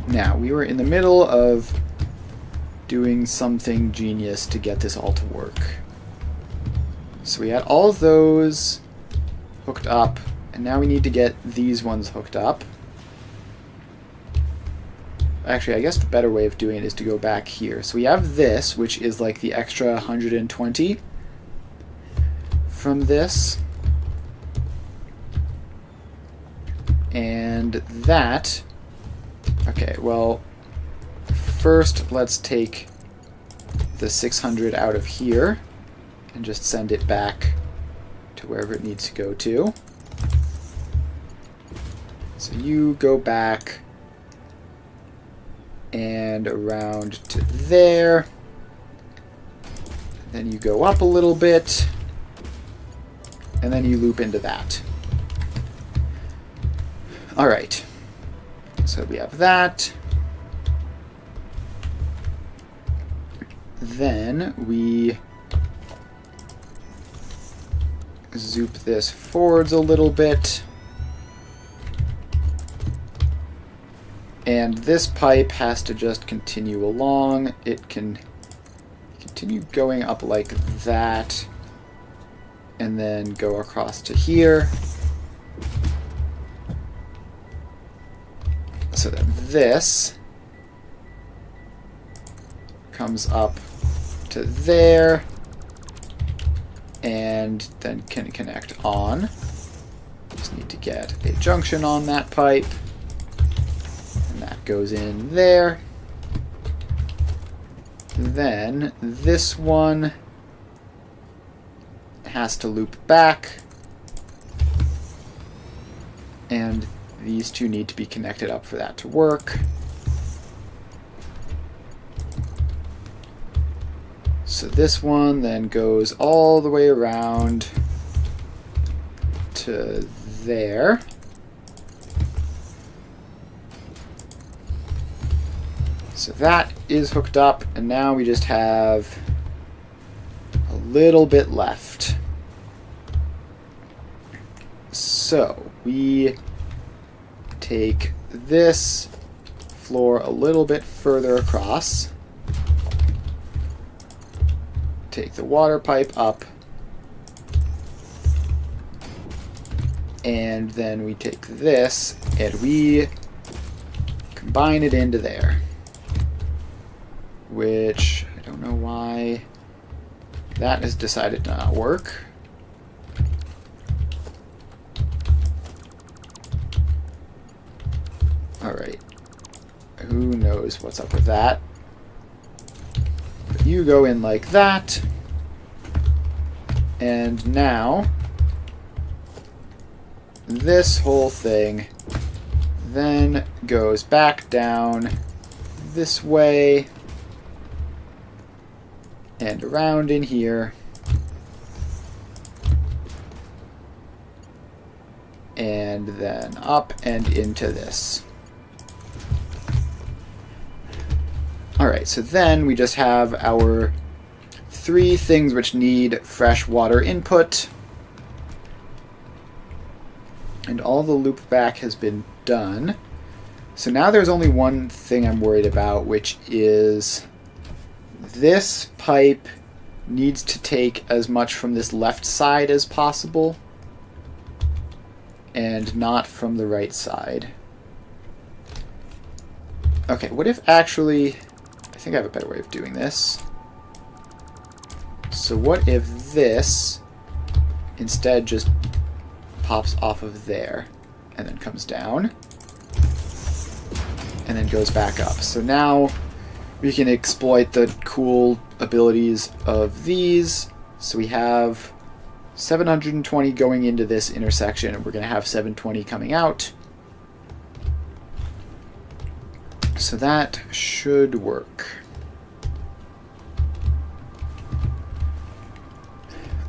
Now, we were in the middle of doing something genius to get this all to work. So we had all of those hooked up, and now we need to get these ones hooked up. Actually, I guess the better way of doing it is to go back here. So we have this, which is like the extra 120 from this. And that... Okay, well, first let's take the 600 out of here and just send it back to wherever it needs to go to. So you go back and around to there. Then you go up a little bit, and then you loop into that. Alright. So we have that. Then we zoop this forwards a little bit. And this pipe has to just continue along. It can continue continue going up like that, and then go across to here. So that this comes up to there, and then can connect on. Just need to get a junction on that pipe, and that goes in there. Then this one has to loop back, and these two need to be connected up for that to work. So this one then goes all the way around to there. So that is hooked up, and now we just have a little bit left. So we take this floor a little bit further across, take the water pipe up, and then we take this and we combine it into there. Which, I don't know why that has decided to not work. Alright. Who knows what's up with that? But you go in like that. And now, this whole thing then goes back down this way and around in here, and then up and into this. Alright, so then we just have our 3 things which need fresh water input, and all the loop back has been done. So now there's only one thing I'm worried about, which is this pipe needs to take as much from this left side as possible and not from the right side. Okay, what if actually... I think I have a better way of doing this. So what if this instead just pops off of there and then comes down and then goes back up. So now we can exploit the cool abilities of these. So we have 720 going into this intersection, and we're going to have 720 coming out. So that should work.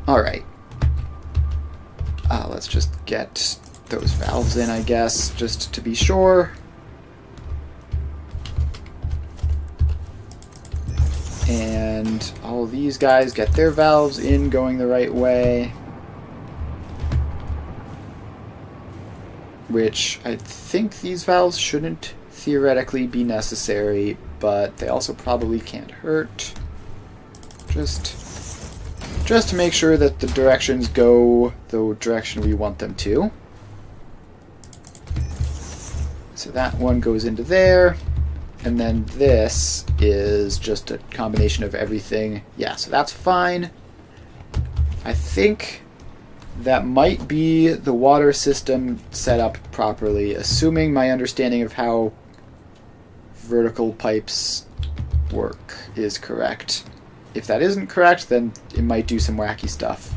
Alright. Let's just get those valves in, I guess, just to be sure. And all these guys get their valves in going the right way. Which I think these valves shouldn't theoretically be necessary, but they also probably can't hurt. Just to make sure that the directions go the direction we want them to. So that one goes into there. And then this is just a combination of everything. Yeah, so that's fine. I think that might be the water system set up properly, assuming my understanding of how vertical pipes work is correct. If that isn't correct, then it might do some wacky stuff.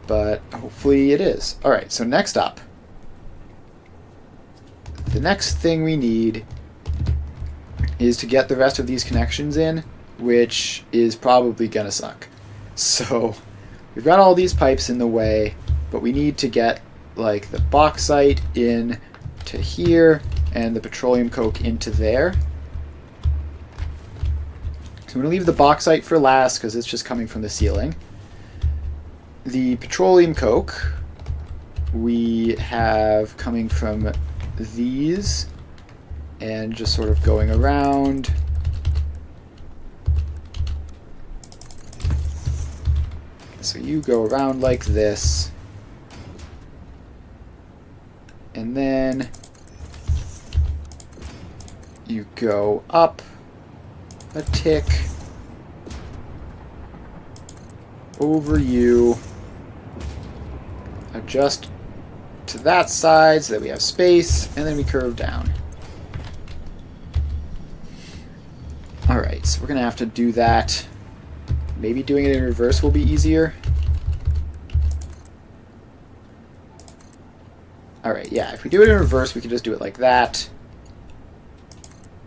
But hopefully it is. Alright, so next up. The next thing we need is to get the rest of these connections in, which is probably gonna suck. So we've got all these pipes in the way, but we need to get like the bauxite in to here and the petroleum coke into there. So I'm going to leave the bauxite for last because it's just coming from the ceiling. The petroleum coke we have coming from these and just sort of going around So you go around like this. And then you go up a tick over you. Adjust to that side so that we have space, and then we curve down. Alright, so we're going to have to do that. Maybe doing it in reverse will be easier. Alright, yeah, if we do it in reverse, we can just do it like that.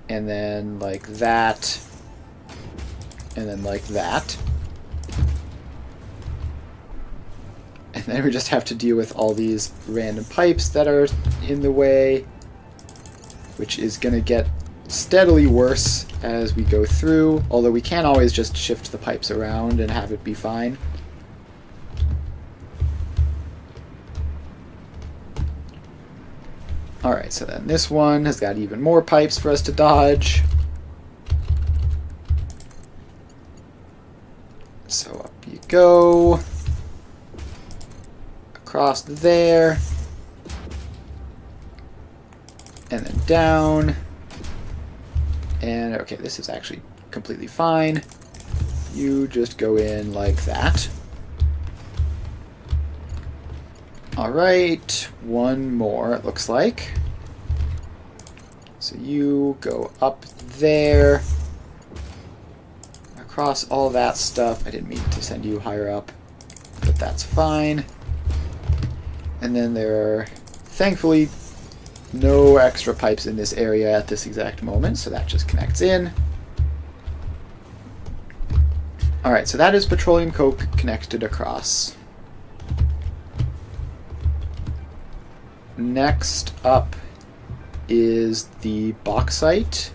And then like that. And then like that. And then we just have to deal with all these random pipes that are in the way, which is going to get steadily worse as we go through, although we can always just shift the pipes around and have it be fine. Alright, so then this one has got even more pipes for us to dodge. So up you go. Across there. And then down. And okay, this is actually completely fine. You just go in like that. Alright, one more it looks like. So you go up there. Across all that stuff. I didn't mean to send you higher up, but that's fine. And then there are, thankfully, no extra pipes in this area at this exact moment, so that just connects in. Alright, so that is petroleum coke connected across. Next up is the bauxite.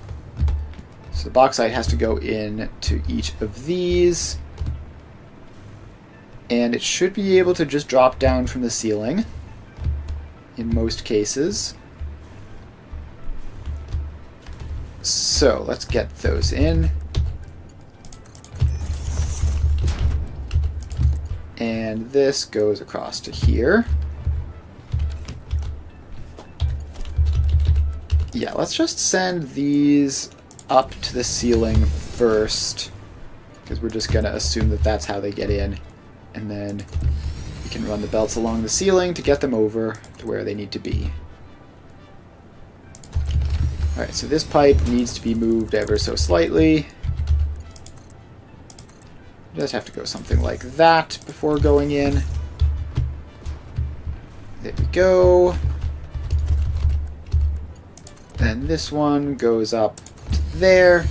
So the bauxite has to go in to each of these. And it should be able to just drop down from the ceiling in most cases. So let's get those in. And this goes across to here. Yeah, let's just send these up to the ceiling first, because we're just going to assume that that's how they get in. And then we can run the belts along the ceiling to get them over to where they need to be. Alright, so this pipe needs to be moved ever so slightly. Just have to go something like that before going in. There we go. Then this one goes up to there.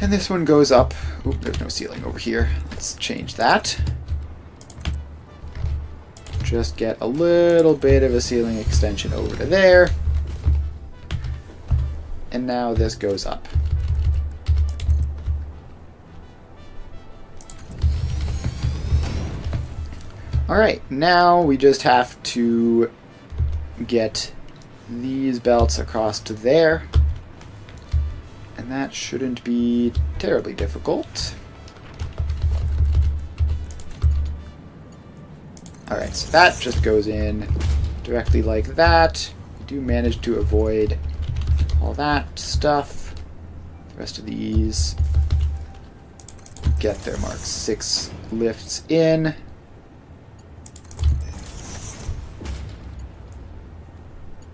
And this one goes up. Oop, there's no ceiling over here. Let's change that. Just get a little bit of a ceiling extension over to there. And now this goes up. Alright, now we just have to get these belts across to there. And that shouldn't be terribly difficult. Alright, so that just goes in directly like that. We do manage to avoid all that stuff. The rest of these get their Mark 6 lifts in.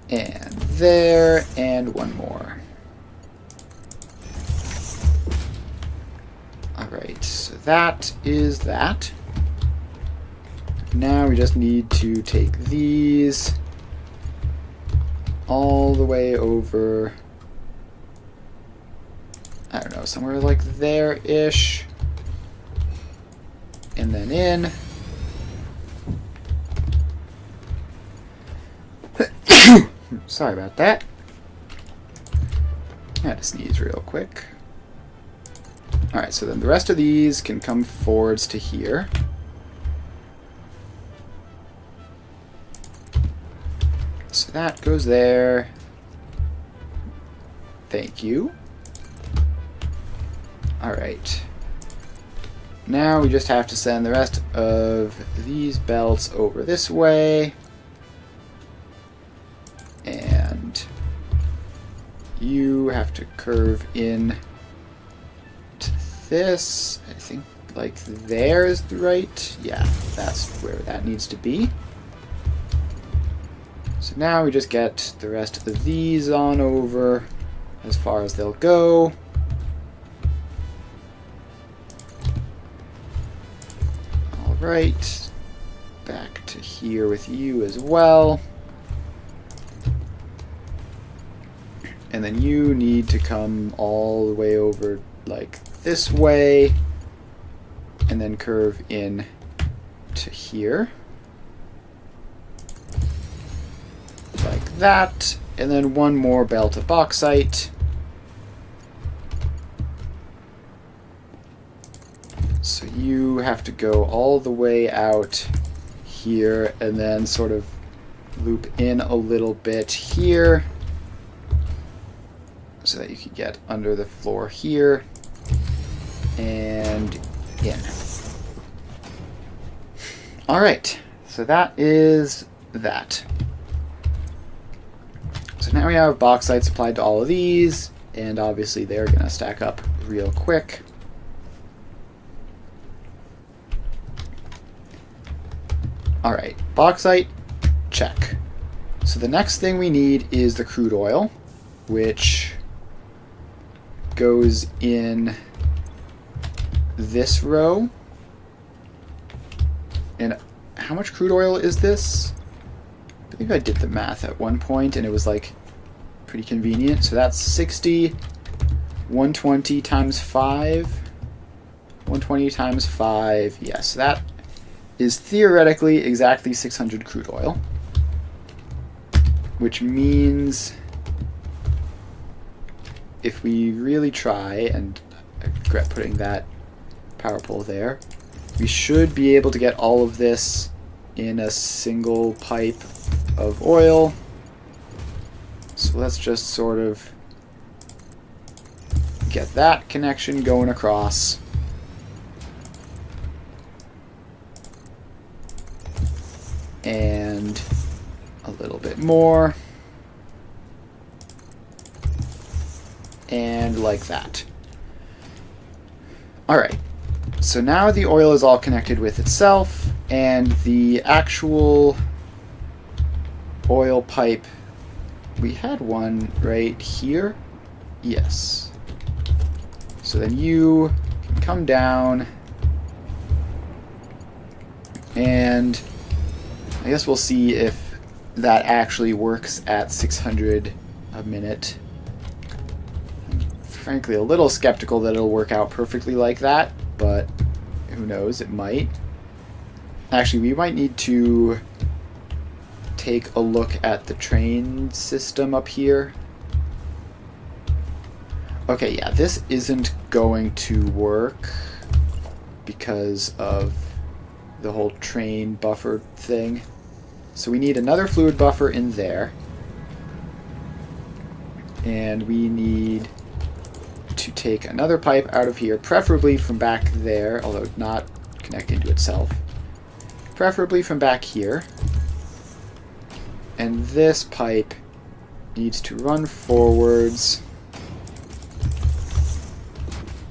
And there, and one more. Alright, so that is that. Now we just need to take these all the way over, I don't know, somewhere like there-ish. And then in. Sorry about that. I had to sneeze real quick. Alright, so then the rest of these can come forwards to here. So that goes there. Thank you. Alright. now we just have to send the rest of these belts over this way. And you have to curve in to this. I think like there is the right. Yeah, that's where that needs to be. So now we just get the rest of these on over as far as they'll go. Alright, back to here with you as well. And then you need to come all the way over like this way and then curve in to here. Like that. And then one more belt of bauxite. So you have to go all the way out here and then sort of loop in a little bit here so that you can get under the floor here and in. Alright, so that is that. So now we have bauxite supplied to all of these, and obviously they're going to stack up real quick. Alright, bauxite, check. So the next thing we need is the crude oil, which goes in this row. And how much crude oil is this? I think I did the math at one point and it was like pretty convenient. So that's 60, 120 times 5, 120 times 5. Yes, that is theoretically exactly 600 crude oil, which means if we really try, and I regret putting that power pole there, we should be able to get all of this in a single pipe of oil. So let's just sort of get that connection going across. And a little bit more. And like that. Alright, so now the oil is all connected with itself, and the actual oil pipe, we had one right here. Yes. So then you can come down, and I guess we'll see if that actually works at 600 a minute. I'm frankly a little skeptical that it'll work out perfectly like that, but who knows, it might. Actually, we might need to take a look at the train system up here. Okay, yeah, this isn't going to work because of the whole train buffer thing. So we need another fluid buffer in there. And we need to take another pipe out of here, preferably from back there, although not connecting to itself. Preferably from back here. And this pipe needs to run forwards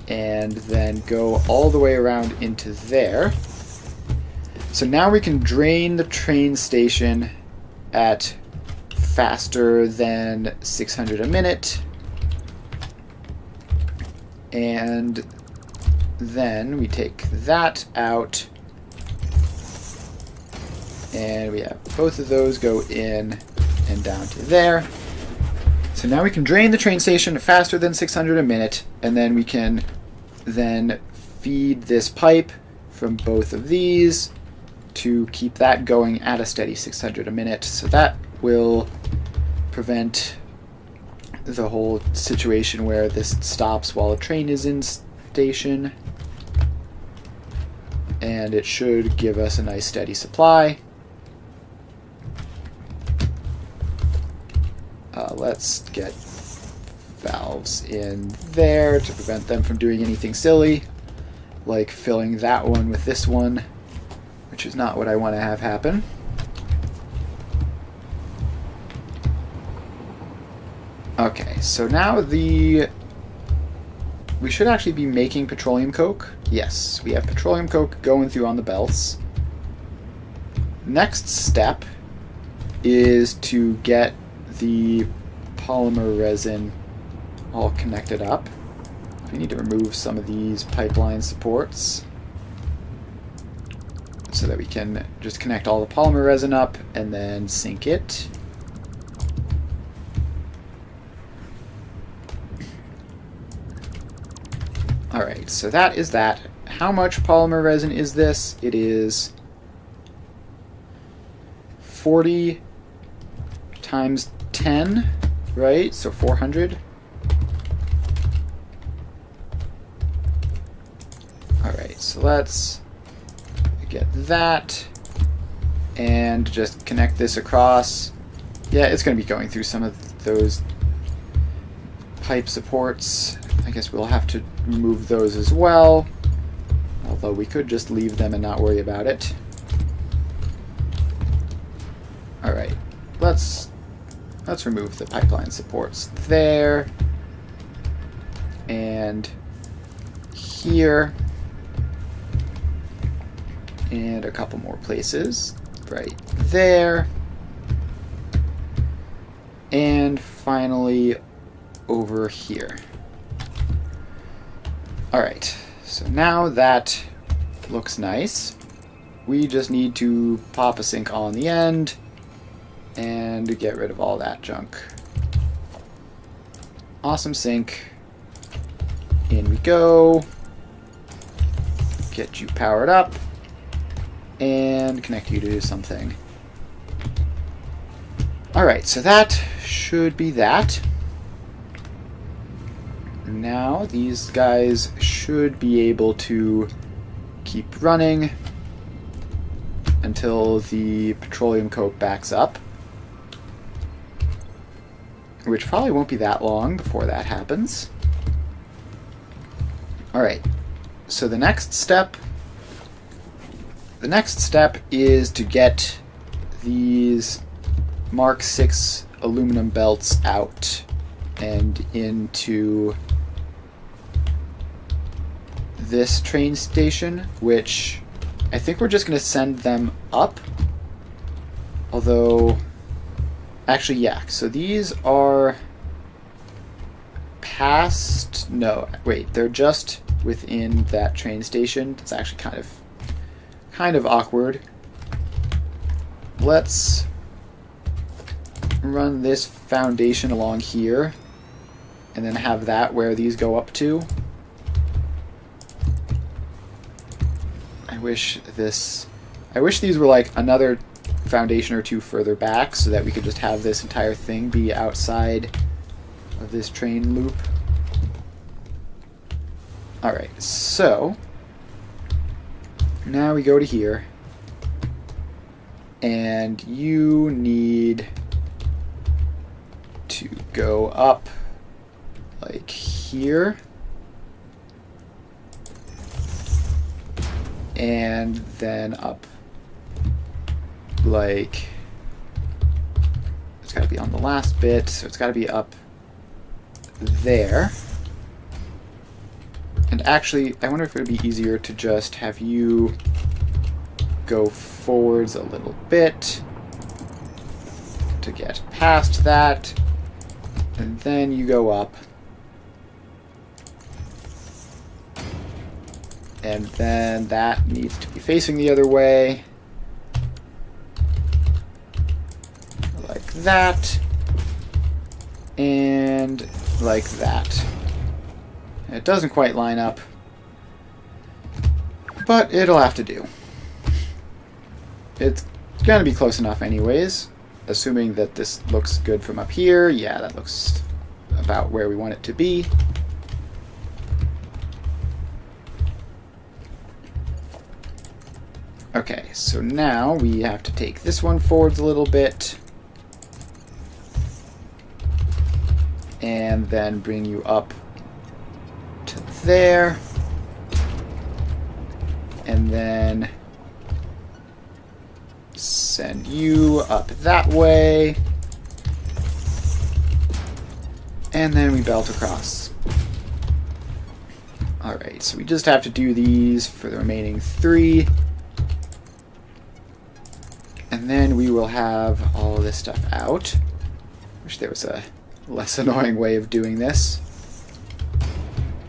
and then go all the way around into there. So now we can drain the train station at faster than 600 a minute. And then we take that out. And we have both of those go in and down to there. So now we can drain the train station faster than 600 a minute. And then we can then feed this pipe from both of these to keep that going at a steady 600 a minute. So that will prevent the whole situation where this stops while a train is in station. And it should give us a nice steady supply. Let's get valves in there to prevent them from doing anything silly. like filling that one with this one, which is not what I want to have happen. Okay, so now we should actually be making petroleum coke. Yes, we have petroleum coke going through on the belts. Next step is to get the polymer resin all connected up. We need to remove some of these pipeline supports so that we can just connect all the polymer resin up and then sink it. Alright, so that is that. How much polymer resin is this? It is 40 times 10, right? So 400. Alright, so let's get that and just connect this across. Yeah, it's going to be going through some of those pipe supports. I guess we'll have to remove those as well, although we could just leave them and not worry about it. Alright, let's remove the pipeline supports there and here and a couple more places right there, and finally over here. Alright, so now that looks nice. We just need to pop a sink on the end and get rid of all that junk. Awesome sink. In we go. Get you powered up and connect you to something. Alright, so that should be that. Now these guys should be able to keep running until the petroleum coke backs up, which probably won't be that long before that happens. Alright, so the next step is to get these Mark 6 aluminum belts out and into this train station, which I think we're just going to send them up. Although, actually, yeah, so these are past, no, wait, they're just within that train station. It's actually kind of awkward. Let's run this foundation along here and then have that where these go up to. I wish these were like another foundation or two further back so that we could just have this entire thing be outside of this train loop. Alright, so now we go to here and you need to go up like here and then up like, it's got to be on the last bit, so it's got to be up there. And actually, I wonder if it would be easier to just have you go forwards a little bit to get past that, and then you go up. And then that needs to be facing the other way. Like that. And like that. It doesn't quite line up, but it'll have to do. It's gonna be close enough anyways, assuming that this looks good from up here. Yeah, that looks about where we want it to be. Okay, so now we have to take this one forwards a little bit and then bring you up to there. and then send you up that way, and then we belt across. Alright, so we just have to do these for the remaining 3. And then we will have all this stuff out. Wish there was a less annoying way of doing this.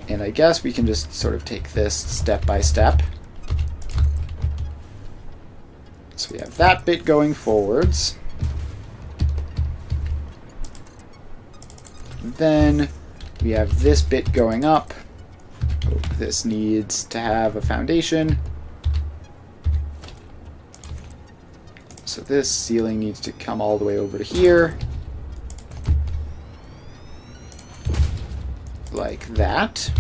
And I guess we can just sort of take this step by step. So we have that bit going forwards. Then we have this bit going up. Oh, this needs to have a foundation. So this ceiling needs to come all the way over to here. Like that.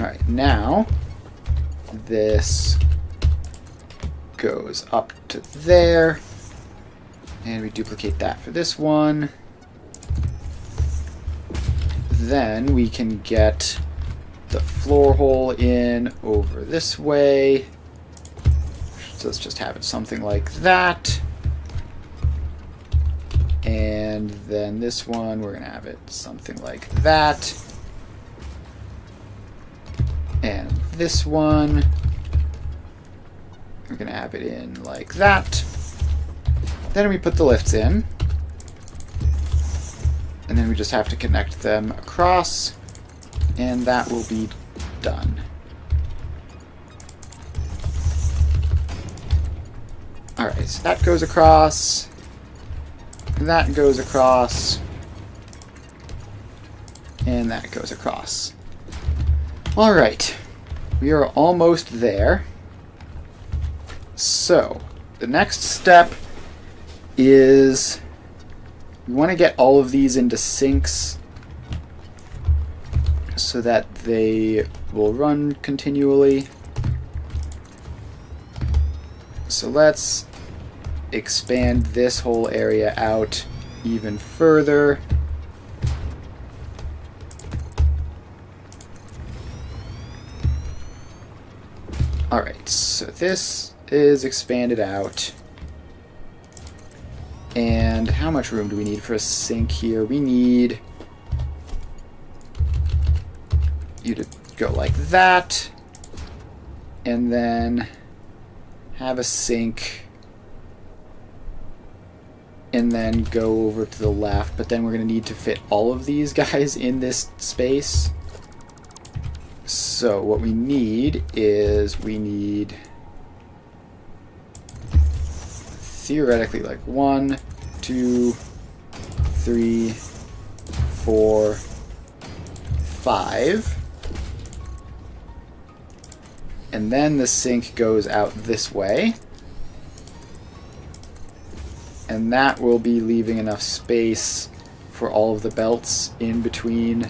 Alright, now this goes up to there. And we duplicate that for this one. Then we can get the floor hole in over this way. So let's just have it something like that. And then this one, we're going to have it something like that. And this one, we're going to have it in like that. Then we put the lifts in. And then we just have to connect them across. And that will be done. Alright, so that goes across. That goes across. And that goes across. Alright, we are almost there. So, the next step is we want to get all of these into sinks so that they will run continually. So let's expand this whole area out even further. Alright, so this is expanded out. And how much room do we need for a sink here? We need you to go like that, and then have a sink, and then go over to the left, but then we're going to need to fit all of these guys in this space. So what we need is theoretically like 1, 2, 3, 4, 5. And then the sink goes out this way. And that will be leaving enough space for all of the belts in between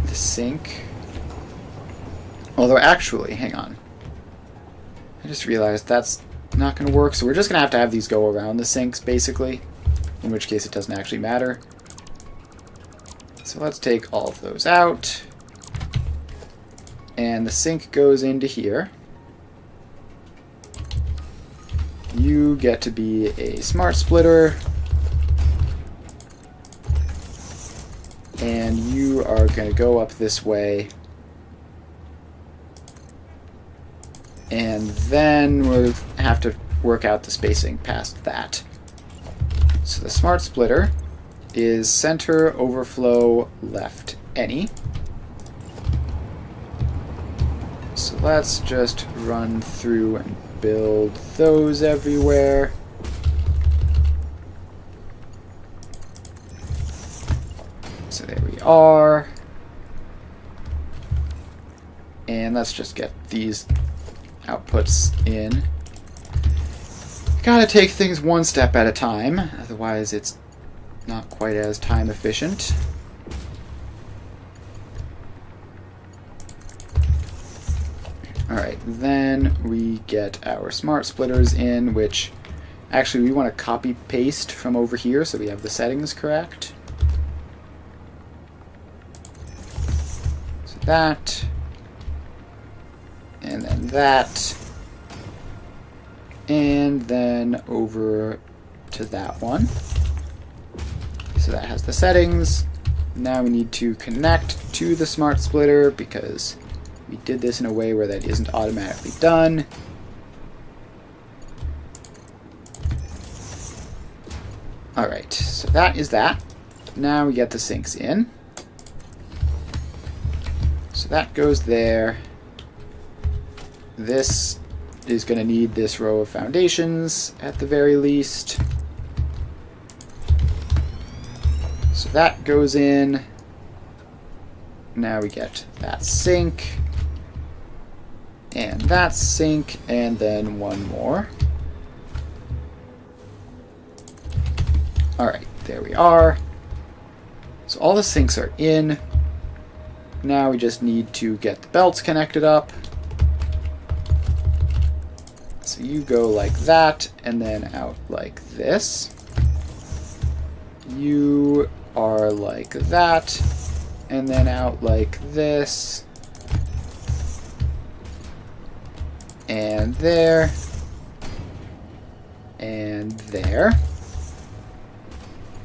the sink. Although actually, hang on. I just realized that's not going to work, so we're just going to have these go around the sinks, basically. In which case it doesn't actually matter. So let's take all of those out. And the sink goes into here. You get to be a smart splitter. And you are going to go up this way. And then we'll have to work out the spacing past that. So the smart splitter is center, overflow, left, any. So let's just run through and build those everywhere. So there we are. And let's just get these outputs in. Gotta take things one step at a time, otherwise it's not quite as time efficient. Alright, then we get our smart splitters in, which actually we want to copy paste from over here so we have the settings correct. So that, and then that, and then over to that one. So that has the settings. Now we need to connect to the smart splitter because we did this in a way where that isn't automatically done. Alright, so that is that. Now we get the sinks in. So that goes there. This is going to need this row of foundations at the very least. So that goes in. Now we get that sink. And that sink, and then one more. Alright, there we are. So all the sinks are in. Now we just need to get the belts connected up. So you go like that, and then out like this. You are like that, and then out like this. And there. And there.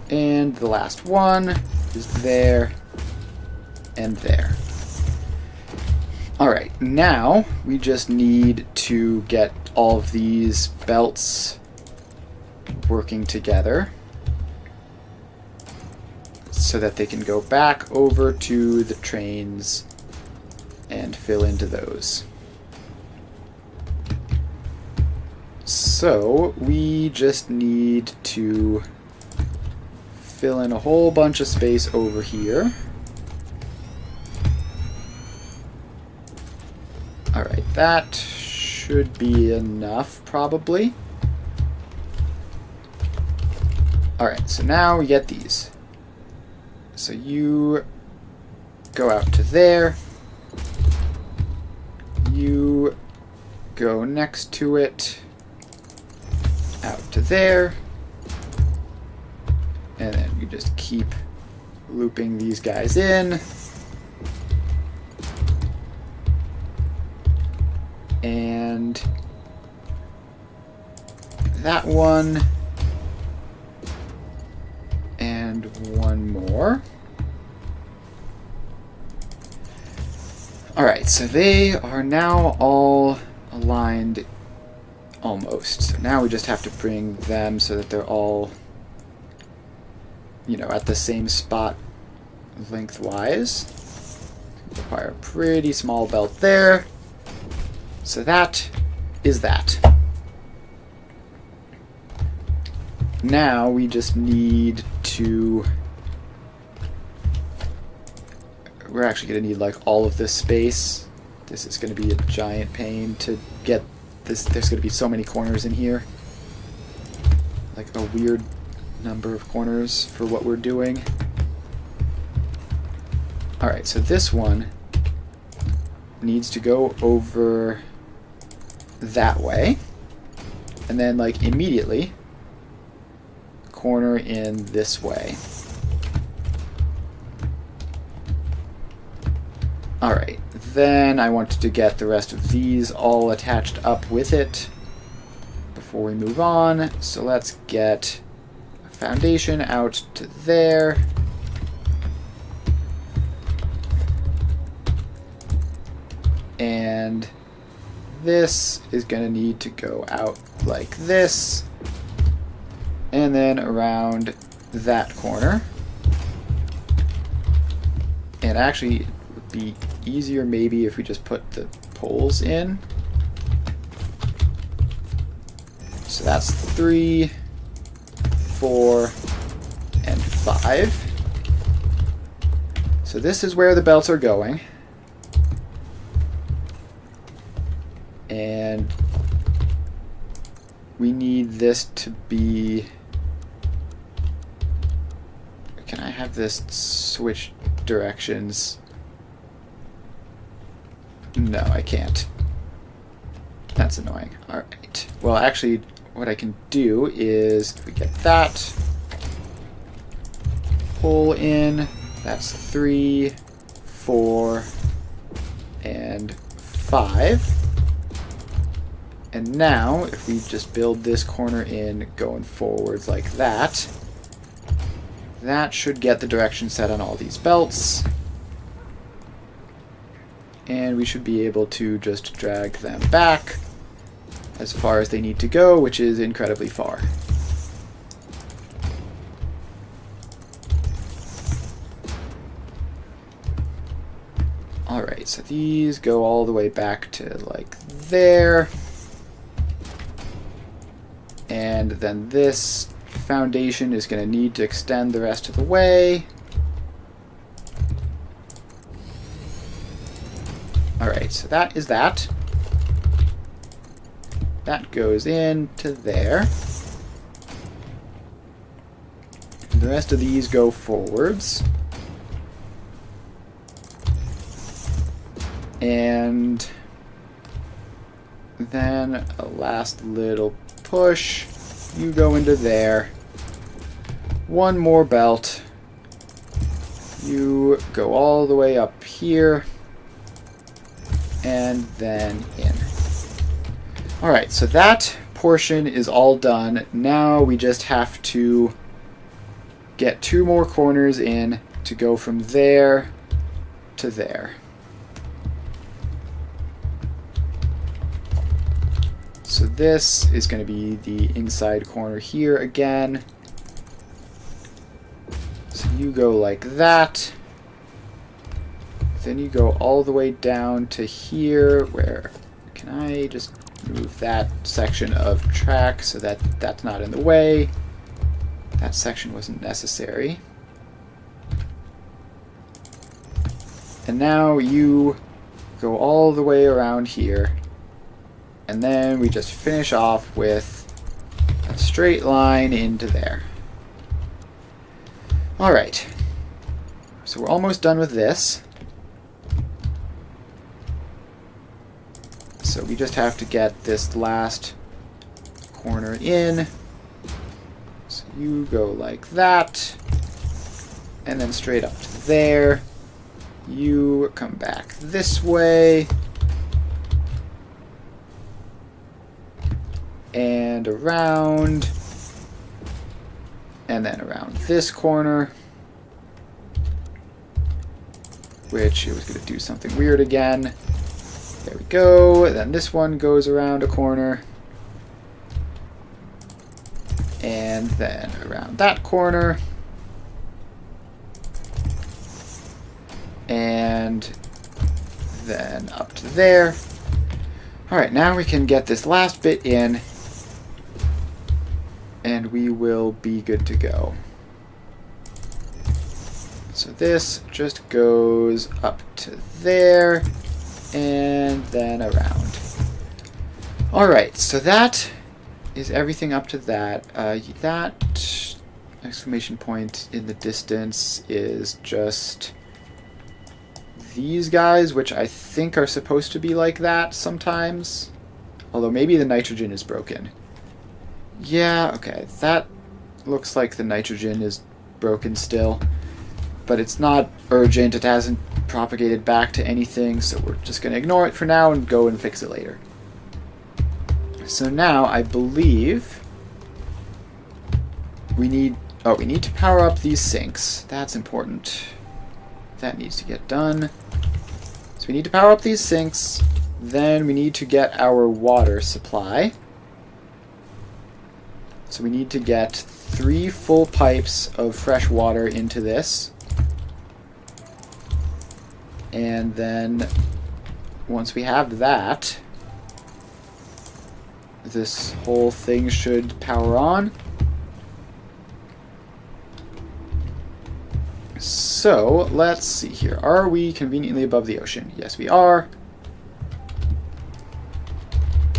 And the last one is there and there. Alright, now we just need to get all of these belts working together so that they can go back over to the trains and fill into those. So we just need to fill in a whole bunch of space over here. Alright, that should be enough, probably. Alright, so now we get these. So you go out to there. You go next to it. Out to there. And then you just keep looping these guys in. And that one. And one more. Alright, so they are now all aligned almost. So now we just have to bring them so that they're all, you know, at the same spot lengthwise. Require a pretty small belt there. So that is that. Now we just need to... We're actually going to need like all of this space. This is going to be a giant pain to get this. There's going to be so many corners in here. Like a weird number of corners for what we're doing. Alright, so this one needs to go over that way. And then like immediately corner in this way. Alright, then I want to get the rest of these all attached up with it before we move on. So let's get a foundation out to there. And this is going to need to go out like this. And then around that corner. And actually, it would be easier maybe if we just put the poles in. So that's 3, 4, and 5. So this is where the belts are going. And we need this to be... Can I have this switch directions? No, I can't. That's annoying. Alright. Well, actually, what I can do is, if we get that, pull in, that's 3, 4, and 5. And now, if we just build this corner in going forwards like that, that should get the direction set on all these belts. And we should be able to just drag them back as far as they need to go, which is incredibly far. Alright, so these go all the way back to like there. And then this foundation is going to need to extend the rest of the way. Alright, so that is that. That goes into there. The rest of these go forwards. And then a last little push. You go into there. One more belt. You go all the way up here. And then in. Alright, so that portion is all done. Now we just have to get 2 more corners in to go from there to there. So this is going to be the inside corner here again. So you go like that. Then you go all the way down to here, where can I just move that section of track so that that's not in the way. That section wasn't necessary. And now you go all the way around here. And then we just finish off with a straight line into there. Alright. So we're almost done with this. So we just have to get this last corner in. So you go like that. And then straight up to there. You come back this way. And around. And then around this corner. Which it was going to do something weird again. There we go. And then this one goes around a corner. And then around that corner. And then up to there. Alright, now we can get this last bit in. And we will be good to go. So this just goes up to there. And then around. Alright, so that is everything up to that. That exclamation point in the distance is just these guys, which I think are supposed to be like that sometimes. Although maybe the nitrogen is broken. Yeah, okay, that looks like the nitrogen is broken still. But it's not urgent, it hasn't propagated back to anything, so we're just going to ignore it for now and go and fix it later. So now, I believe we need to power up these sinks. That's important. That needs to get done. So we need to power up these sinks, then we need to get our water supply. So we need to get 3 full pipes of fresh water into this. And then once we have that, this whole thing should power on. So let's see here. Are we conveniently above the ocean? Yes, we are.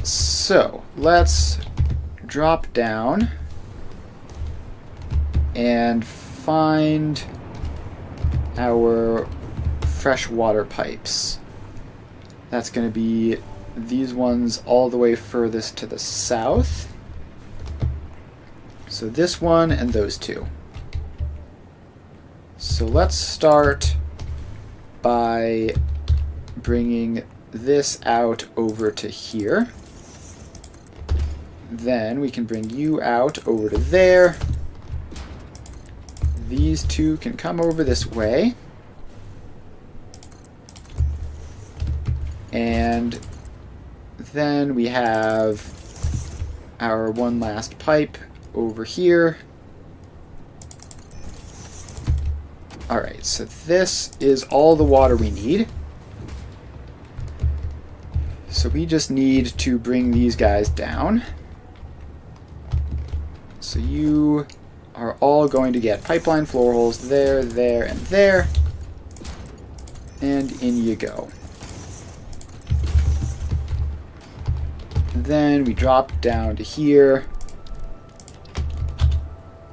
So let's drop down and find our freshwater pipes. That's going to be these ones all the way furthest to the south. So this one and those 2. So let's start by bringing this out over to here. Then we can bring you out over to there. These two can come over this way. And then we have our one last pipe over here. Alright, so this is all the water we need. So we just need to bring these guys down. So you are all going to get pipeline floor holes there, there, and there. And in you go. Then we drop down to here.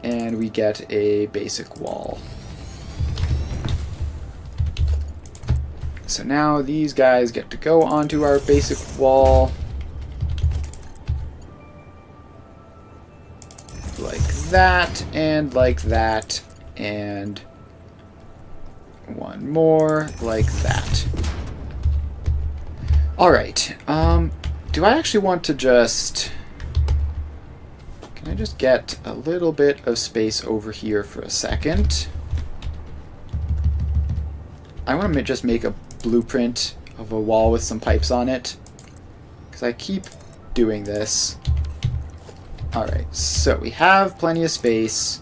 And we get a basic wall. So now these guys get to go onto our basic wall. Like that, and like that, and one more like that. Alright, do I actually want to just... Can I just get a little bit of space over here for a second? I want to just make a blueprint of a wall with some pipes on it, because I keep doing this. Alright, so we have plenty of space.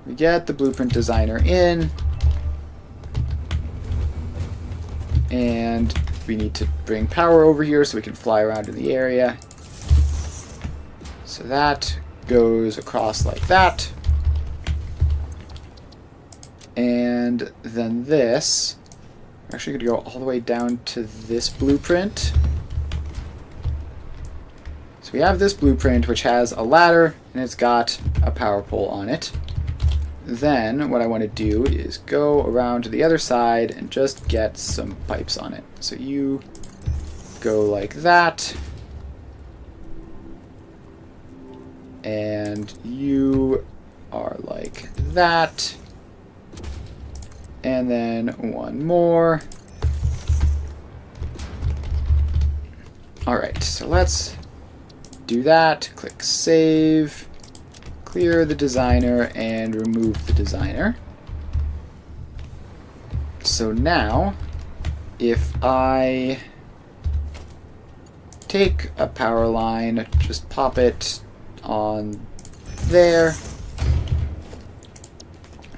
We get the blueprint designer in, and we need to bring power over here so we can fly around in the area. So that goes across like that. And then this, we're actually going to go all the way down to this blueprint. So we have this blueprint which has a ladder and it's got a power pole on it. Then what I want to do is go around to the other side and just get some pipes on it. So you go like that. And you are like that. And then one more. Alright, so let's do that. Click Save. Clear the designer and remove the designer. So now, if I take a power line, just pop it on there.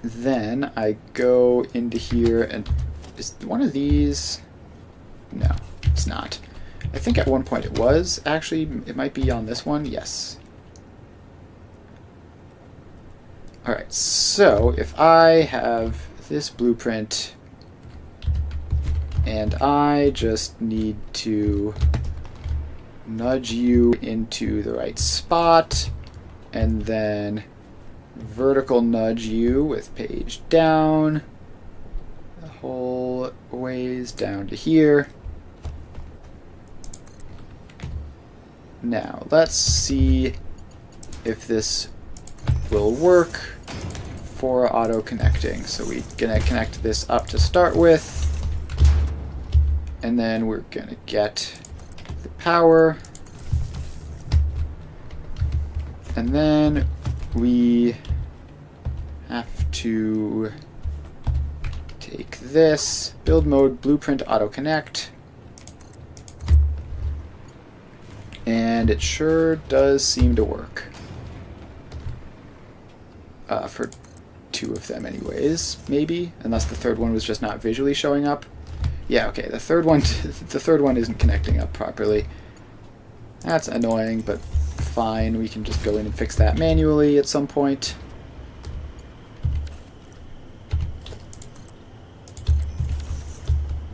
Then I go into here and is one of these? No, it's not. I think at one point it was. Actually, it might be on this one. Yes. Alright, so if I have this blueprint and I just need to nudge you into the right spot and then vertical nudge you with page down the whole ways down to here. Now let's see if this will work for auto connecting. So we're gonna connect this up to start with, and then we're gonna get the power, and then we have to take this build mode blueprint auto connect, and it sure does seem to work for two of them anyways, maybe, unless the third one was just not visually showing up. Yeah, okay, the third one isn't connecting up properly. That's annoying, but fine, we can just go in and fix that manually at some point.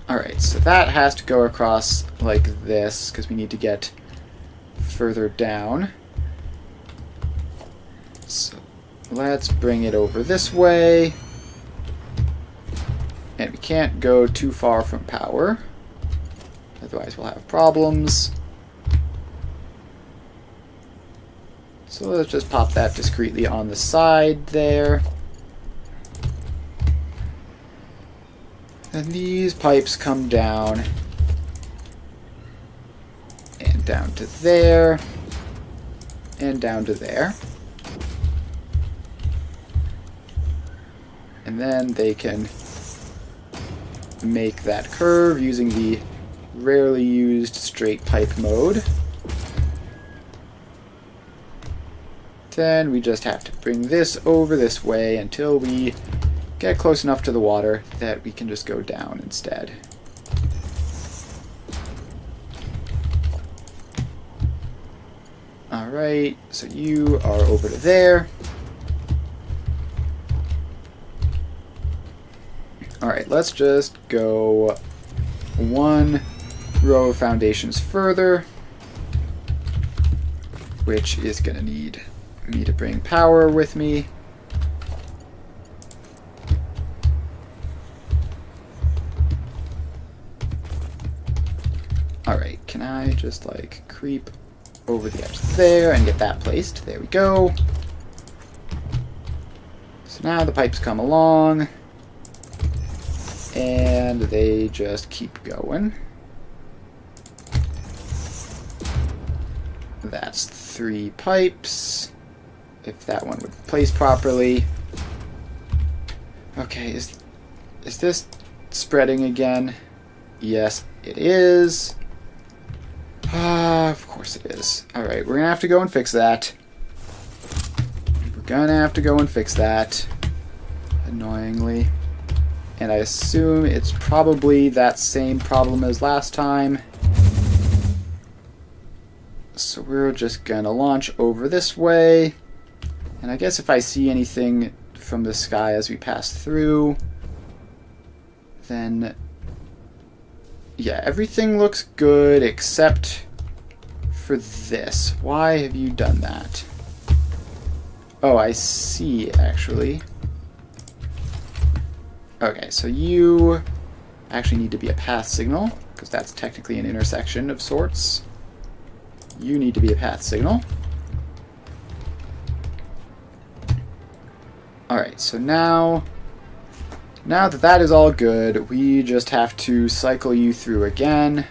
Alright, so that has to go across like this, because we need to get further down. So let's bring it over this way. And we can't go too far from power, otherwise we'll have problems. So let's just pop that discreetly on the side there. And these pipes come down and down to there. and down to there. And then they can make that curve using the rarely used straight pipe mode. Then we just have to bring this over this way until we get close enough to the water that we can just go down instead. Alright, so you are over to there. Alright, let's just go one row of foundations further, which is going to need me to bring power with me. Alright, can I just like creep over the edge there and get that placed? There we go. So now the pipes come along and they just keep going. That's 3 pipes. If that one would place properly. Okay, is this spreading again? Yes, it is. Of course it is. Alright, we're gonna have to go and fix that. We're gonna have to go and fix that. Annoyingly. And I assume it's probably that same problem as last time. So we're just gonna launch over this way. And I guess if I see anything from the sky as we pass through, then yeah, everything looks good except for this. Why have you done that? Oh, I see, actually. Okay, so you actually need to be a path signal, because that's technically an intersection of sorts. You need to be a path signal. Alright, so now that that is all good, we just have to cycle you through again.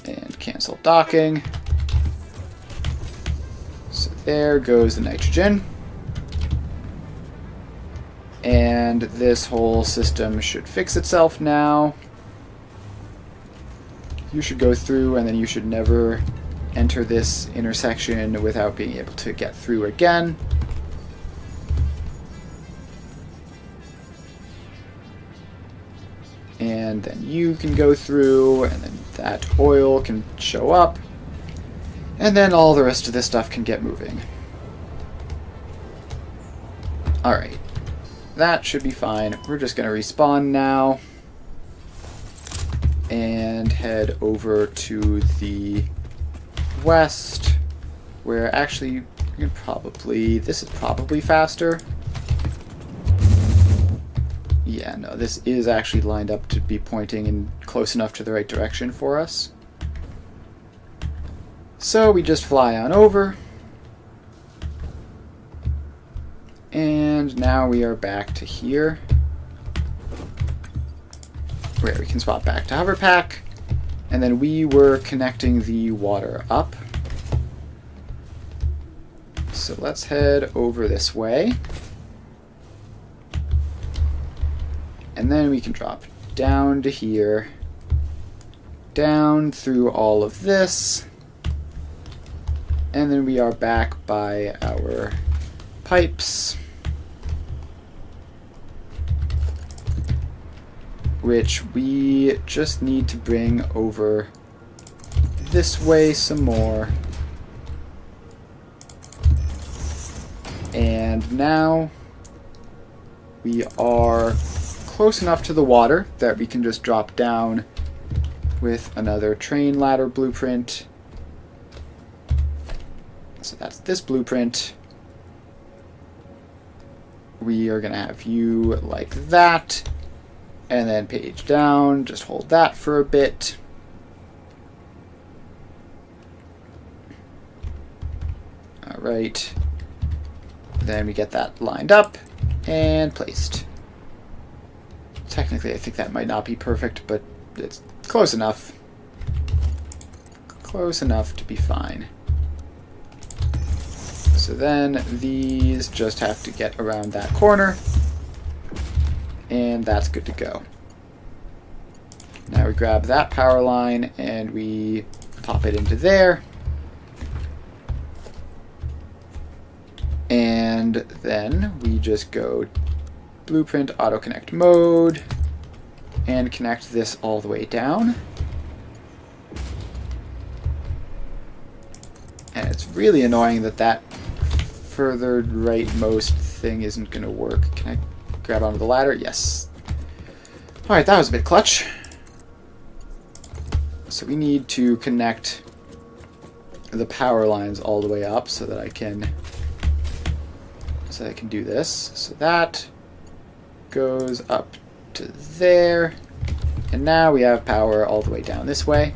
And cancel docking. So there goes the nitrogen. And this whole system should fix itself now. You should go through, and then you should never enter this intersection without being able to get through again. And then you can go through, and then that oil can show up, and then all the rest of this stuff can get moving. Alright, that should be fine. We're just going to respawn now and head over to the west, where actually you can probably, this is probably faster. Yeah, no, this is actually lined up to be pointing in close enough to the right direction for us. So we just fly on over. And now we are back to here, where we can swap back to Hoverpack. And then we were connecting the water up. So let's head over this way. And then we can drop down to here, down through all of this, and then we are back by our pipes, which we just need to bring over this way some more. And now we are close enough to the water that we can just drop down with another train ladder blueprint. So that's this blueprint. We are going to have you like that, and then page down, just hold that for a bit. Alright, then we get that lined up and placed. Technically, I think that might not be perfect, but it's close enough. Close enough to be fine. So then these just have to get around that corner, and that's good to go. Now we grab that power line and we pop it into there. And then we just go blueprint auto connect mode and connect this all the way down. And it's really annoying that that further rightmost thing isn't going to work. Can I grab onto the ladder? Yes. Alright, that was a bit clutch. So we need to connect the power lines all the way up so that I can do this. So that goes up to there, and now we have power all the way down this way.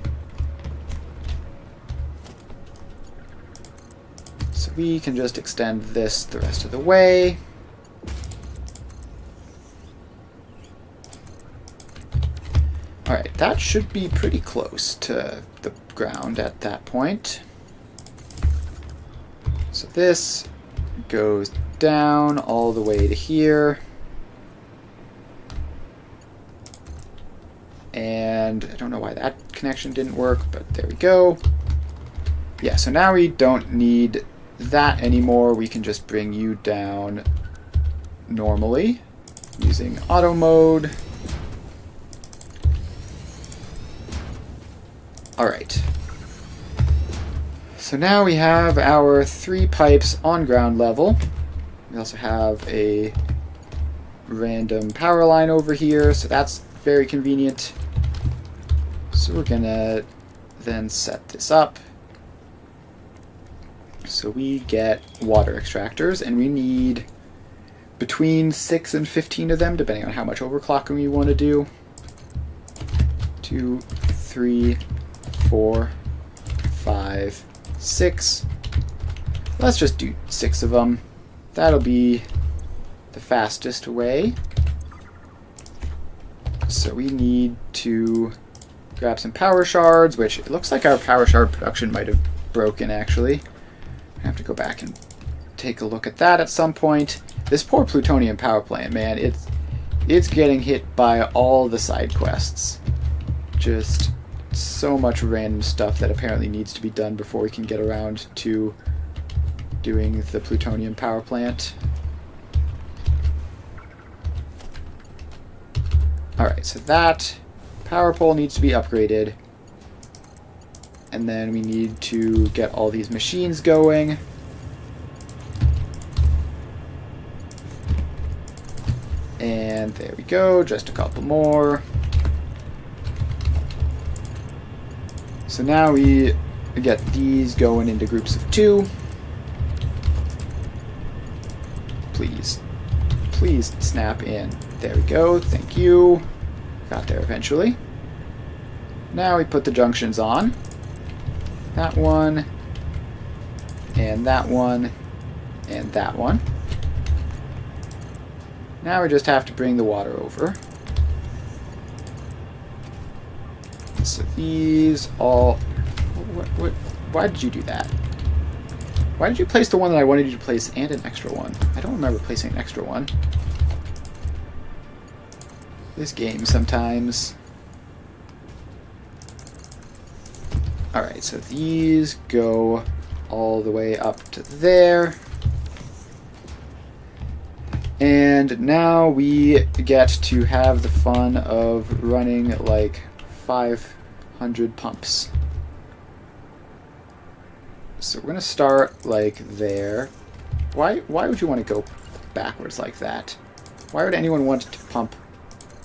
So we can just extend this the rest of the way. Alright, that should be pretty close to the ground at that point. So this goes down all the way to here. And I don't know why that connection didn't work, but there we go. Yeah, so now we don't need that anymore. We can just bring you down normally using auto mode. Alright. So now we have our 3 pipes on ground level. We also have a random power line over here, so that's very convenient. So we're gonna then set this up. So we get water extractors, and we need between 6 and 15 of them, depending on how much overclocking we want to do. 2, 3, 4, 5, 6. Let's just do 6 of them. That'll be the fastest way. So we need to grab some power shards, which it looks like our power shard production might have broken actually. I have to go back and take a look at that at some point. This poor plutonium power plant, man, it's getting hit by all the side quests. Just so much random stuff that apparently needs to be done before we can get around to doing the plutonium power plant. Alright, so that power pole needs to be upgraded. And then we need to get all these machines going. And there we go, just a couple more. So now we get these going into groups of 2. Please snap in. There we go, thank you. Got there eventually. Now we put the junctions on. That one, and that one, and that one. Now we just have to bring the water over. So these all... why did you do that? Why did you place the one that I wanted you to place and an extra one? I don't remember placing an extra one. This game sometimes. Alright, so these go all the way up to there. And now we get to have the fun of running like 500 pumps. So we're gonna start like there. Why would you want to go backwards like that? Why would anyone want to pump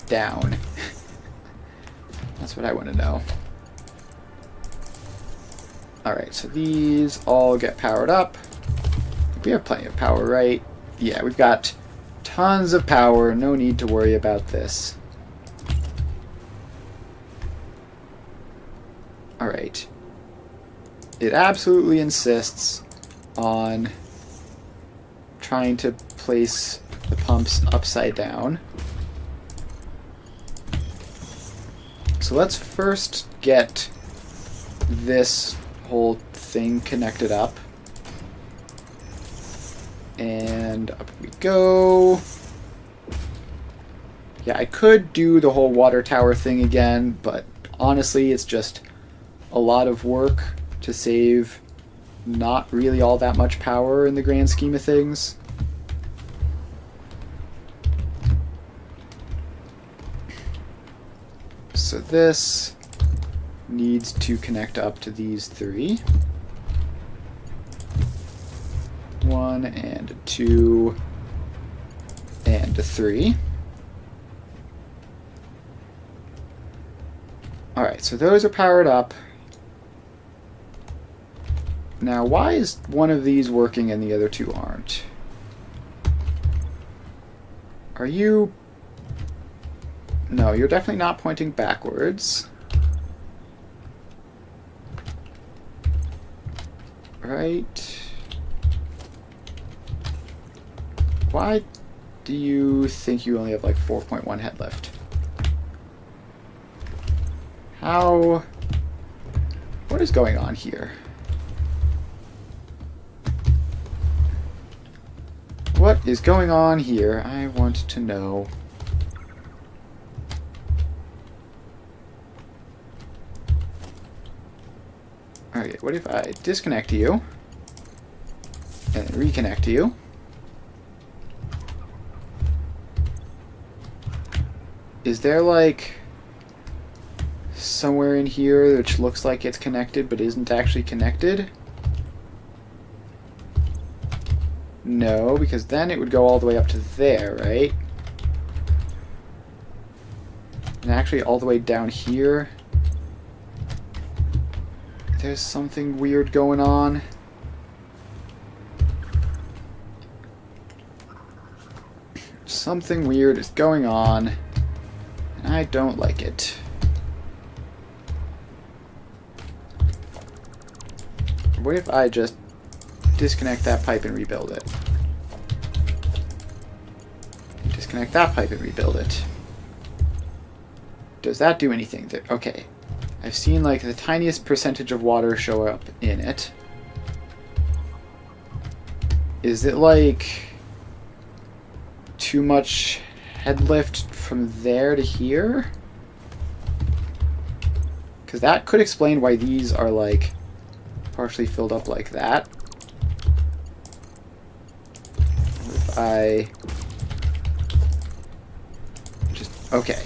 down? That's what I want to know. Alright, so these all get powered up. We have plenty of power, right? Yeah, we've got tons of power. No need to worry about this. Alright. It absolutely insists on trying to place the pumps upside down. So let's first get this whole thing connected up. And up we go. Yeah, I could do the whole water tower thing again, but honestly, it's just a lot of work to save not really all that much power in the grand scheme of things. So this needs to connect up to these three. 1 and a 2 and a 3. Alright, so those are powered up. Now, why is one of these working and the other two aren't? Are you... No, you're definitely not pointing backwards. Right. Why do you think you only have like 4.1 head lift? How... What is going on here? What is going on here? I want to know. Okay, what if I disconnect you and reconnect you? Is there like somewhere in here which looks like it's connected but isn't actually connected? No, because then it would go all the way up to there, right? And actually all the way down here. There's something weird going on. Something weird is going on, and I don't like it. What if I just disconnect that pipe and rebuild it? Disconnect that pipe and rebuild it. Does that do anything? Okay. I've seen like the tiniest percentage of water show up in it. Is it like too much head lift from there to here? Because that could explain why these are like partially filled up like that. If I just... Okay.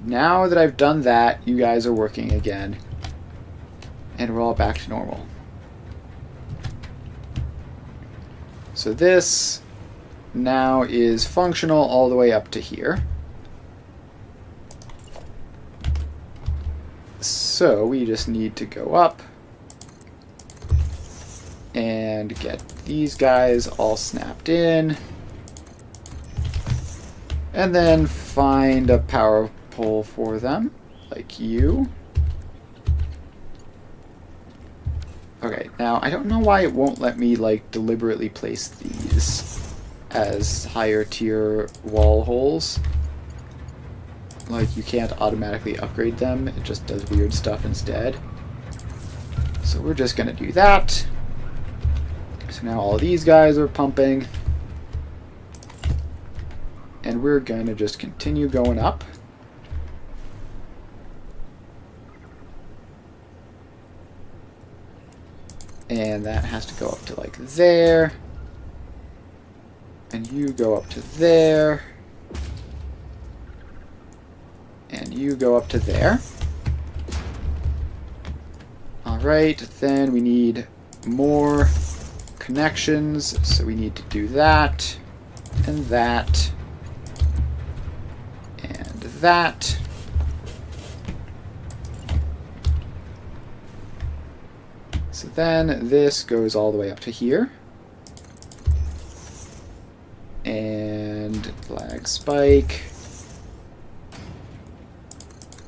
Now that I've done that, you guys are working again. And we're all back to normal. So this now is functional all the way up to here. So we just need to go up and get these guys all snapped in. And then find a power pole for them, like you. Okay, now I don't know why it won't let me like deliberately place these as higher tier wall holes. Like you can't automatically upgrade them, it just does weird stuff instead. So we're just gonna do that. So now all of these guys are pumping. And we're gonna just continue going up. And that has to go up to like there. And you go up to there. And you go up to there. Alright, then we need more connections. So we need to do that. And that. And that. So then this goes all the way up to here. And lag spike.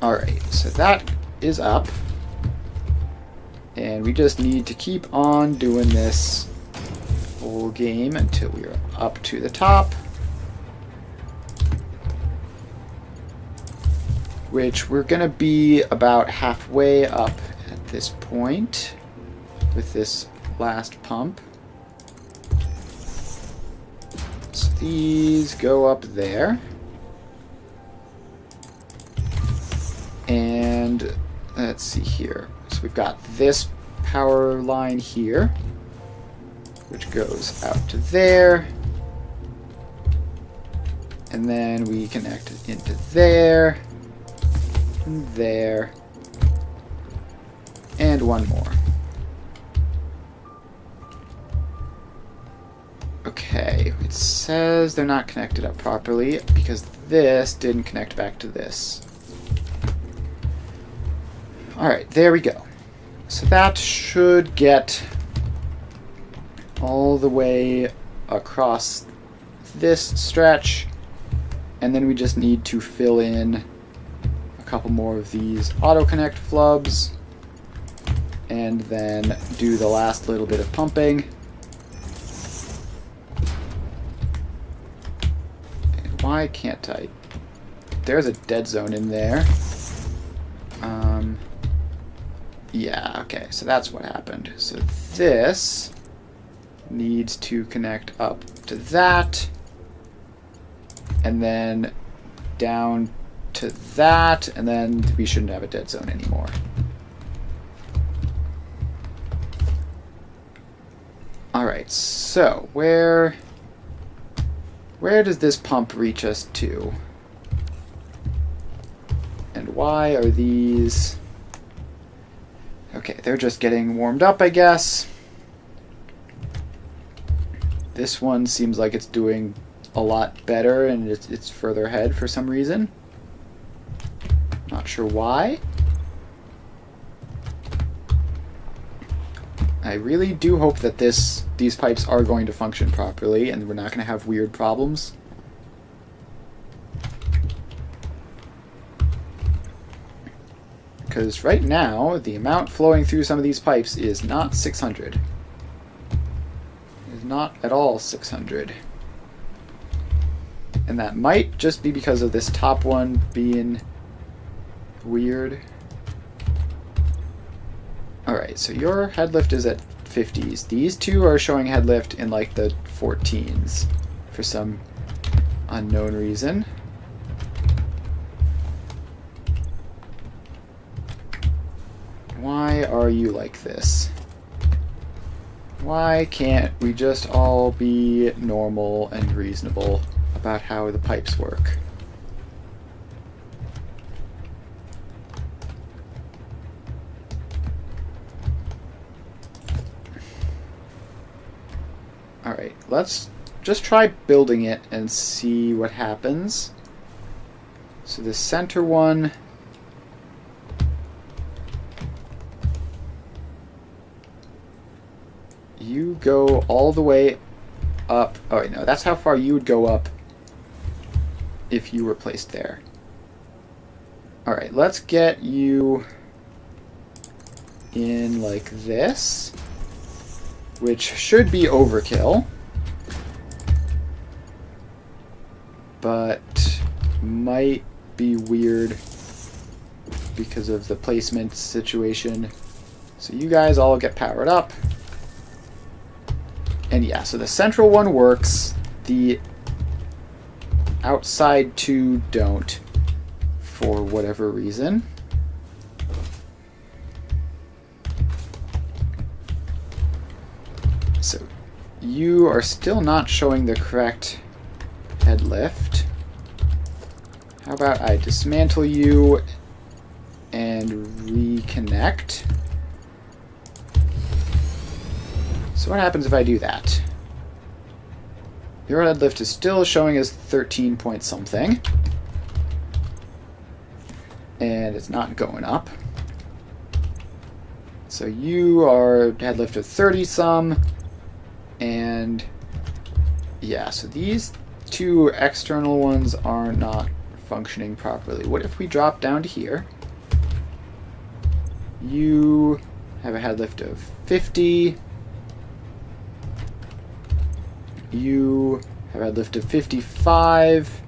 Alright, so that is up. And we just need to keep on doing this full game until we are up to the top. Which we're going to be about halfway up at this point with this last pump. these go up there. And let's see here. So we've got this power line here, which goes out to there. And then we connect it into there, and there, and one more. Okay, it says they're not connected up properly because this didn't connect back to this. Alright, there we go. So that should get all the way across this stretch, and then we just need to fill in a couple more of these auto-connect flubs, and then do the last little bit of pumping. And why can't I? There's a dead zone in there. Yeah, okay, so that's what happened. So this needs to connect up to that, and then down to that, and then we shouldn't have a dead zone anymore. Alright, so where does this pump reach us to? And why are these... Okay, they're just getting warmed up, I guess. This one seems like it's doing a lot better, and it's further ahead for some reason. Not sure why. I really do hope that these pipes are going to function properly, and we're not going to have weird problems. Because right now, the amount flowing through some of these pipes is not 600. It is not at all 600. And that might just be because of this top one being weird. Alright, so your head lift is at 50s. These two are showing head lift in like the 14s for some unknown reason. Why are you like this? Why can't we just all be normal and reasonable about how the pipes work? Alright, let's just try building it and see what happens. So the center one... You go all the way up. Oh, wait, no, that's how far you would go up if you were placed there. Alright, let's get you in like this, which should be overkill, but might be weird because of the placement situation. So you guys all get powered up. And yeah, so the central one works. The outside two don't, for whatever reason. So you are still not showing the correct head lift. How about I dismantle you and reconnect? So what happens if I do that? Your head lift is still showing as 13 point something. And it's not going up. So you are head lift of 30 some. And yeah, so these two external ones are not functioning properly. What if we drop down to here? You have a head lift of 50. You have a head lift of 55,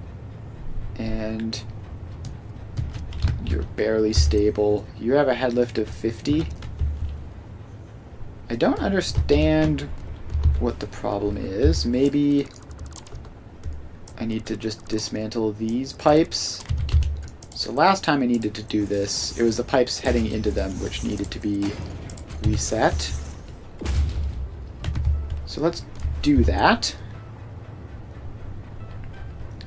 and you're barely stable. You have a head lift of 50. I don't understand what the problem is. Maybe I need to just dismantle these pipes. So last time I needed to do this, it was the pipes heading into them which needed to be reset. So let's do that.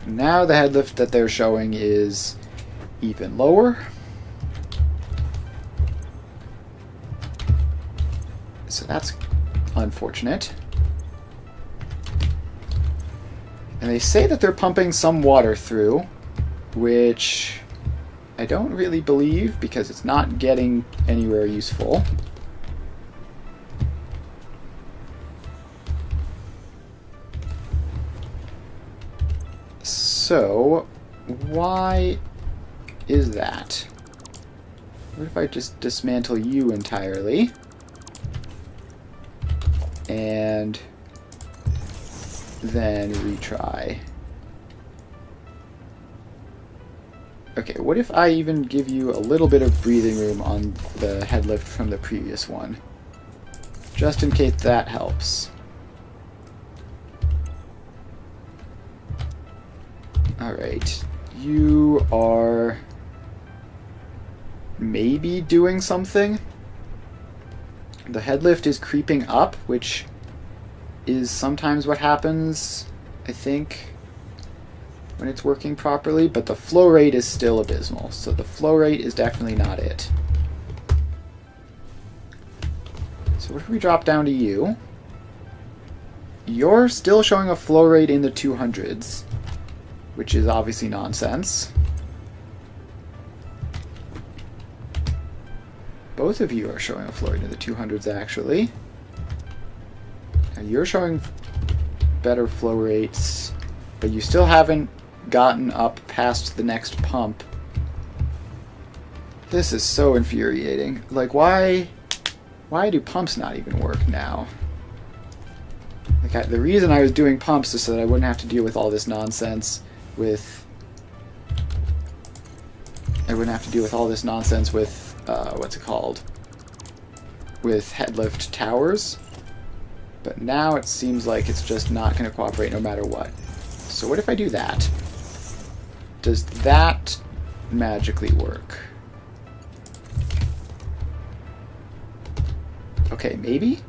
Now the head lift that they're showing is even lower. So that's unfortunate. And they say that they're pumping some water through, which I don't really believe because it's not getting anywhere useful. So, why is that? What if I just dismantle you entirely? And then retry. Okay, what if I even give you a little bit of breathing room on the head lift from the previous one? Just in case that helps. Alright, you are maybe doing something. The head lift is creeping up, which is sometimes what happens, I think, when it's working properly, but the flow rate is still abysmal, so the flow rate is definitely not it. So what if we drop down to you? You're still showing a flow rate in the 200s, which is obviously nonsense. Both of you are showing a flow rate in the 200s, actually. Now you're showing better flow rates, but you still haven't gotten up past the next pump. This is so infuriating. Like, why do pumps not even work now? Like, the reason I was doing pumps is so that I wouldn't have to deal with all this nonsense with... what's it called? With head lift towers. But now it seems like it's just not going to cooperate no matter what. So what if I do that? Does that magically work? Okay, maybe?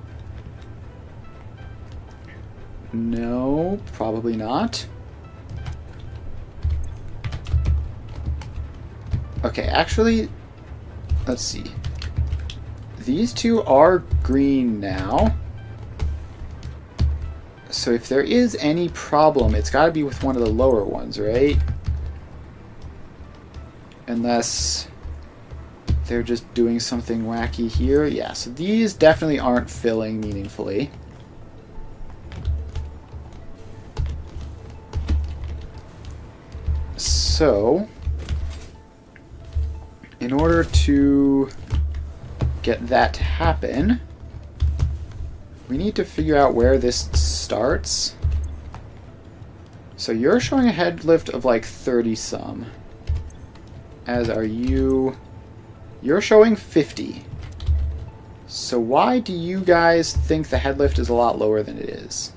No, probably not. Okay, actually, let's see. These two are green now. So if there is any problem, it's got to be with one of the lower ones, right? Unless they're just doing something wacky here. Yeah, so these definitely aren't filling meaningfully. So, in order to get that to happen, we need to figure out where this starts. So you're showing a head lift of like 30 some. As are you. You're showing 50. So why do you guys think the head lift is a lot lower than it is?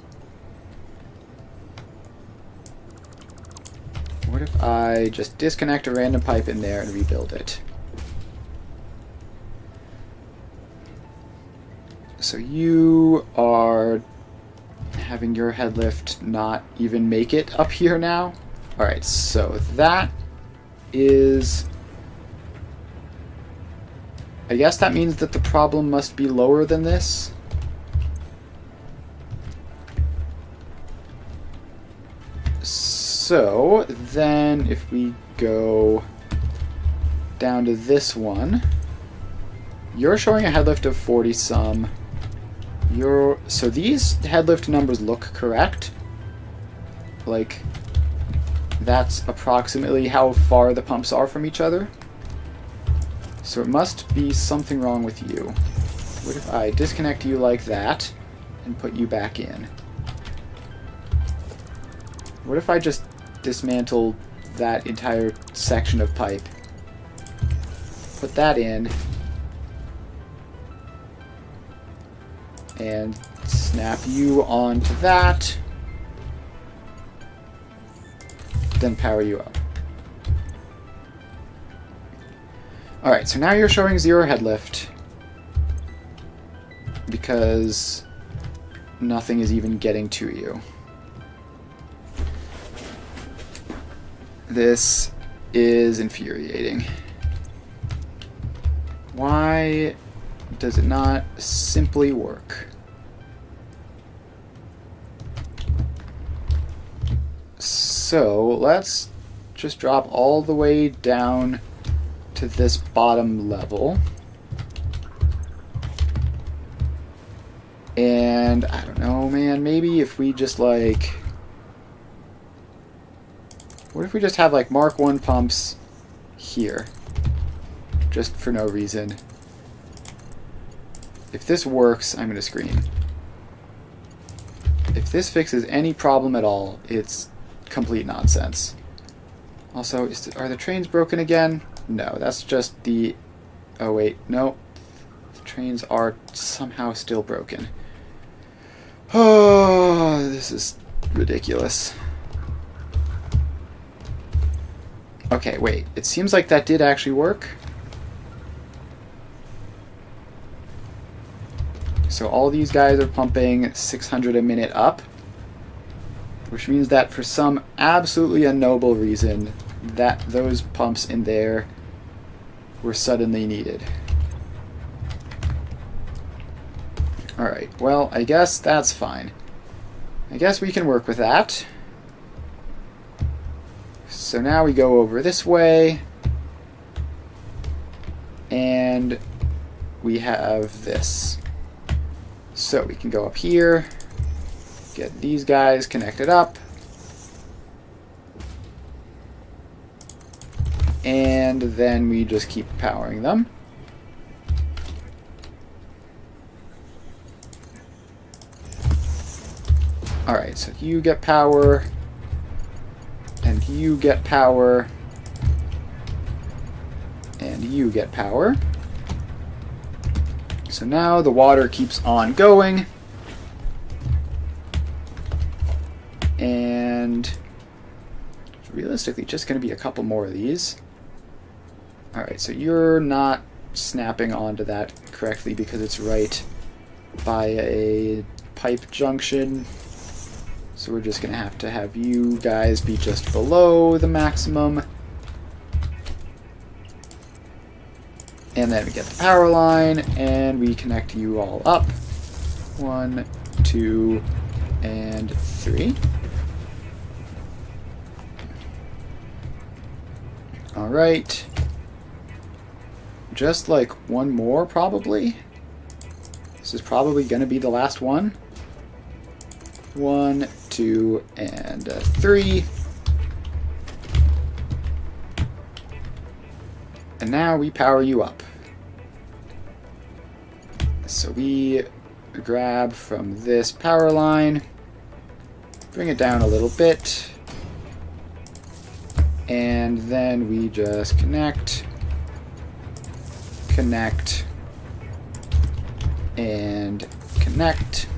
What if I just disconnect a random pipe in there and rebuild it? So you are having your head lift not even make it up here now. Alright, so that is... I guess that means that the problem must be lower than this. So then if we go down to this one, you're showing a head lift of 40 some. So these head lift numbers look correct. Like, that's approximately how far the pumps are from each other. So it must be something wrong with you. What if I disconnect you like that and put you back in? What if I just dismantle that entire section of pipe? Put that in. And snap you onto that. then power you up. Alright, so now you're showing 0 head lift because nothing is even getting to you. This is infuriating. Why does it not simply work? So let's just drop all the way down to this bottom level. And I don't know, man, maybe if we just like... What if we just have like Mark 1 pumps here? Just for no reason. If this works, I'm going to scream. If this fixes any problem at all, it's complete nonsense. Also, are the trains broken again? No, that's just the... Oh wait, no. The trains are somehow still broken. Oh, this is ridiculous. Okay, wait. It seems like that did actually work. So all these guys are pumping 600 a minute up, which means that for some absolutely unknowable reason, that those pumps in there were suddenly needed. Alright, well, I guess that's fine. I guess we can work with that. So now we go over this way, and we have this. So we can go up here, get these guys connected up, and then we just keep powering them. Alright, so you get power, and you get power, and you get power. So now the water keeps on going, and it's realistically just going to be a couple more of these. Alright, so you're not snapping onto that correctly because it's right by a pipe junction. So we're just going to have you guys be just below the maximum. And then we get the power line, and we connect you all up. 1, 2, and 3. Alright. Just like one more, probably. This is probably going to be the last one. 1, 2, and 3. And now we power you up. So we grab from this power line, bring it down a little bit, and then we just connect, and connect.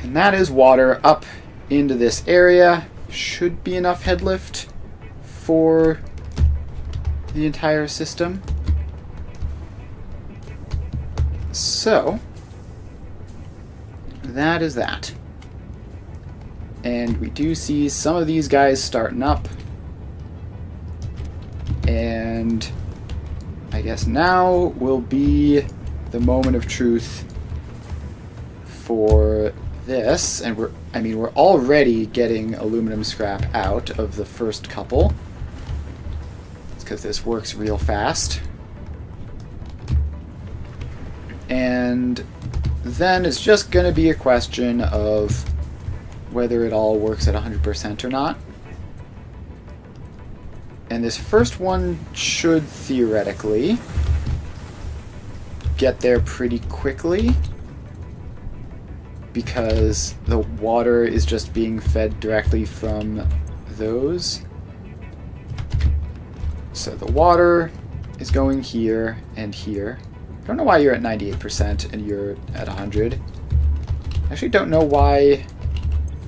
And that is water up into this area. Should be enough head lift for the entire system. So, that is that. And we do see some of these guys starting up. And I guess now will be the moment of truth for this. And we're already getting aluminum scrap out of the first couple. It's because this works real fast. And then it's just going to be a question of whether it all works at 100% or not. And this first one should theoretically get there pretty quickly because the water is just being fed directly from those. So the water is going here and here. I don't know why you're at 98% and you're at 100. I actually don't know why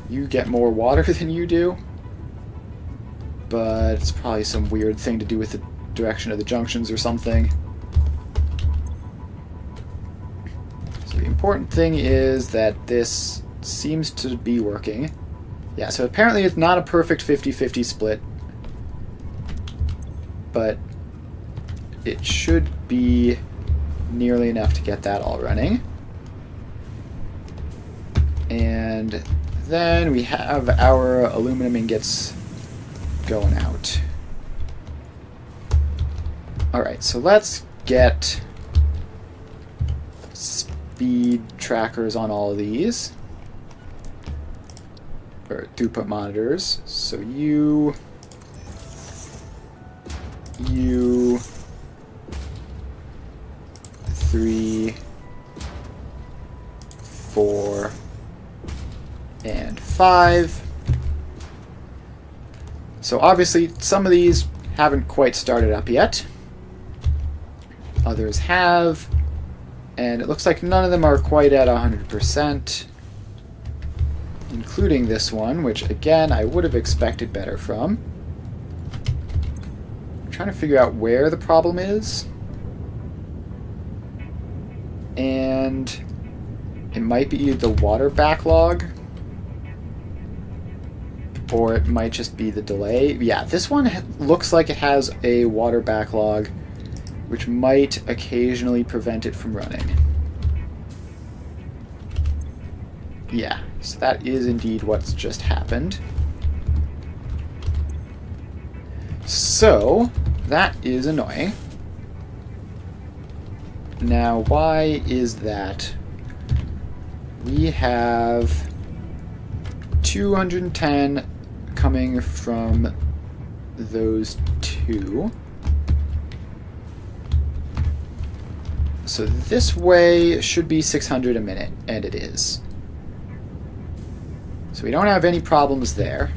You get more water than you do. But it's probably some weird thing to do with the direction of the junctions or something. So the important thing is that this seems to be working. Yeah, so apparently it's not a perfect 50-50 split. But it should be nearly enough to get that all running. And then we have our aluminum ingots going out. Alright, so let's get speed trackers on all of these. Or throughput monitors. So you, 3, 4, and 5. So obviously some of these haven't quite started up yet. Others have. And it looks like none of them are quite at 100%. Including this one, which again I would have expected better from. I'm trying to figure out where the problem is. And it might be the water backlog. Or it might just be the delay. Yeah, this one looks like it has a water backlog, which might occasionally prevent it from running. Yeah, so that is indeed what's just happened. So, that is annoying. Now, why is that? We have 210 coming from those two. So this way should be 600 a minute, and it is. So we don't have any problems there.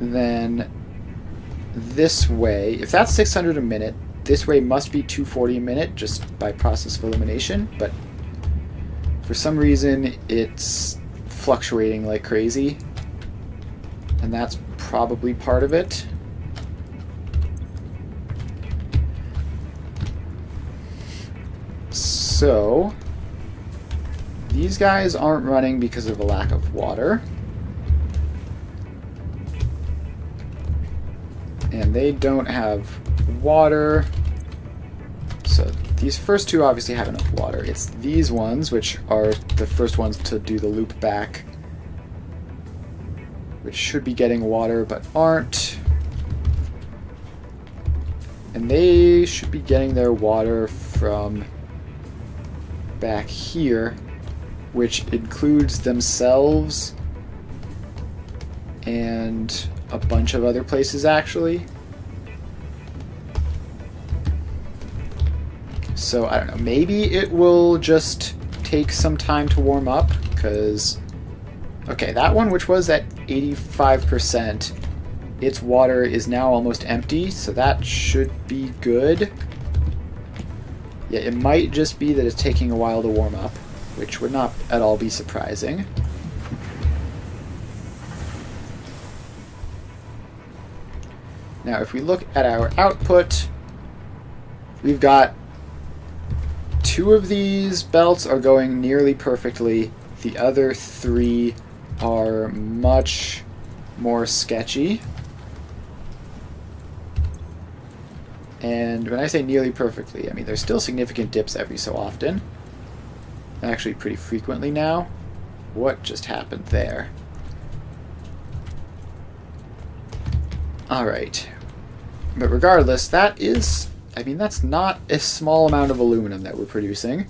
Then this way, if that's 600 a minute, this way must be 240 a minute just by process of elimination, but for some reason it's fluctuating like crazy, and that's probably part of it. So these guys aren't running because of a lack of water, and they don't have water. So these first two obviously have enough water. It's these ones, which are the first ones to do the loop back, which should be getting water but aren't. And they should be getting their water from back here, which includes themselves and a bunch of other places actually. So I don't know, maybe it will just take some time to warm up, because okay, that one, which was at 85%, its water is now almost empty, so that should be good. Yeah, it might just be that it's taking a while to warm up, which would not at all be surprising. Now, if we look at our output, we've got 2 of these belts are going nearly perfectly. The other 3 are much more sketchy. And when I say nearly perfectly, I mean there's still significant dips every so often. Actually pretty frequently now. What just happened there? Alright. But regardless, that is, I mean, that's not a small amount of aluminum that we're producing.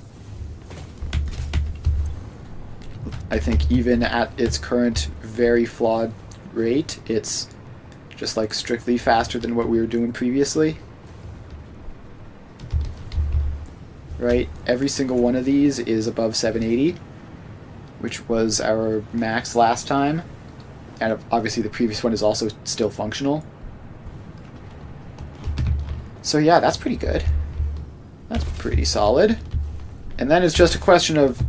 I think even at its current very flawed rate, it's just like strictly faster than what we were doing previously. Right? Every single one of these is above 780, which was our max last time. And obviously the previous one is also still functional. So yeah, that's pretty good. That's pretty solid. And then it's just a question of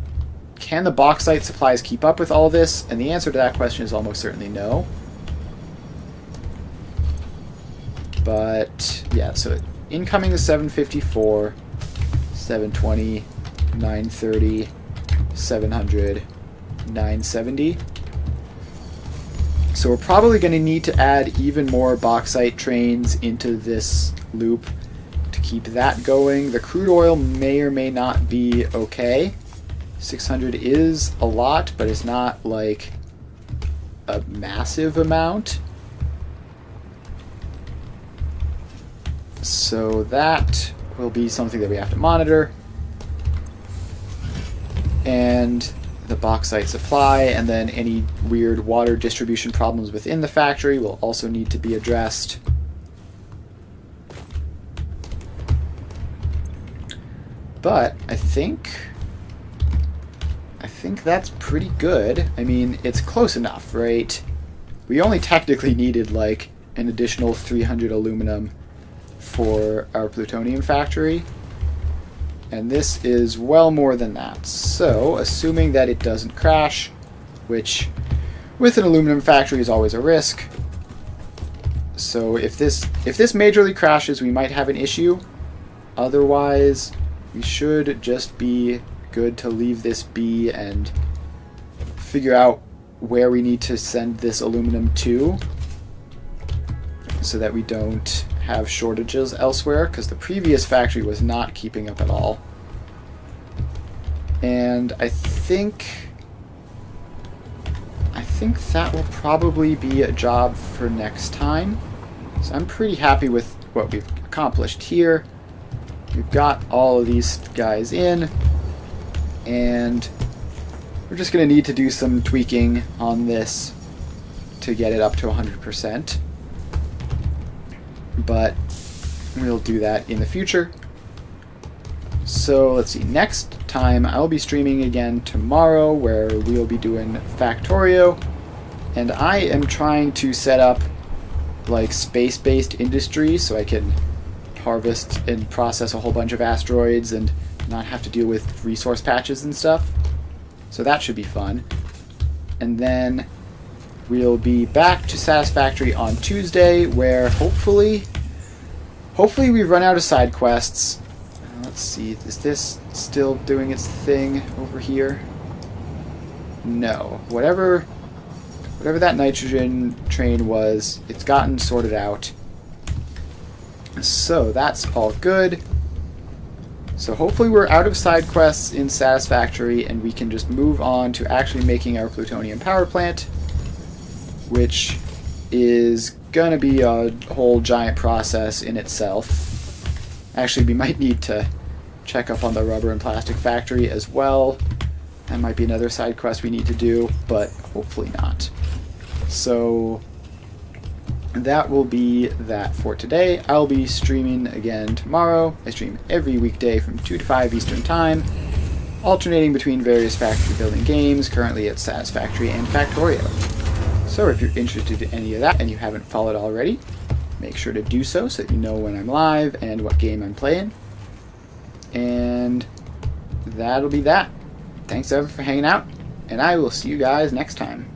can the bauxite supplies keep up with all this? And the answer to that question is almost certainly no. But yeah, so incoming is 754, 720, 930, 700, 970. So we're probably going to need to add even more bauxite trains into this loop to keep that going. The crude oil may or may not be okay. 600 is a lot, but it's not like a massive amount. So that will be something that we have to monitor. And the bauxite supply, and then any weird water distribution problems within the factory will also need to be addressed. But I think that's pretty good. I mean, it's close enough, right? We only technically needed like an additional 300 aluminum for our plutonium factory. And this is well more than that. So, assuming that it doesn't crash, which with an aluminum factory is always a risk. So if this majorly crashes, we might have an issue. Otherwise, we should just be good to leave this be and figure out where we need to send this aluminum to so that we don't have shortages elsewhere, because the previous factory was not keeping up at all. And I think that will probably be a job for next time. So I'm pretty happy with what we've accomplished here. We've got all of these guys in, and we're just going to need to do some tweaking on this to get it up to 100%. But we'll do that in the future. So let's see, next time I'll be streaming again tomorrow, where we'll be doing Factorio, and I am trying to set up like space-based industry so I can harvest and process a whole bunch of asteroids and not have to deal with resource patches and stuff. So that should be fun. And then we'll be back to Satisfactory on Tuesday, where hopefully we've run out of side quests. Let's see, is this still doing its thing over here? No. Whatever that nitrogen train was, it's gotten sorted out. So that's all good. So hopefully we're out of side quests in Satisfactory and we can just move on to actually making our plutonium power plant, which is gonna be a whole giant process in itself. Actually, we might need to check up on the rubber and plastic factory as well. That might be another side quest we need to do, but hopefully not. So that will be that for today. I'll be streaming again tomorrow. I stream every weekday from 2 to 5 Eastern Time, alternating between various factory building games, currently at Satisfactory and Factorio. So if you're interested in any of that and you haven't followed already, make sure to do so that you know when I'm live and what game I'm playing. And that'll be that. Thanks ever for hanging out, and I will see you guys next time.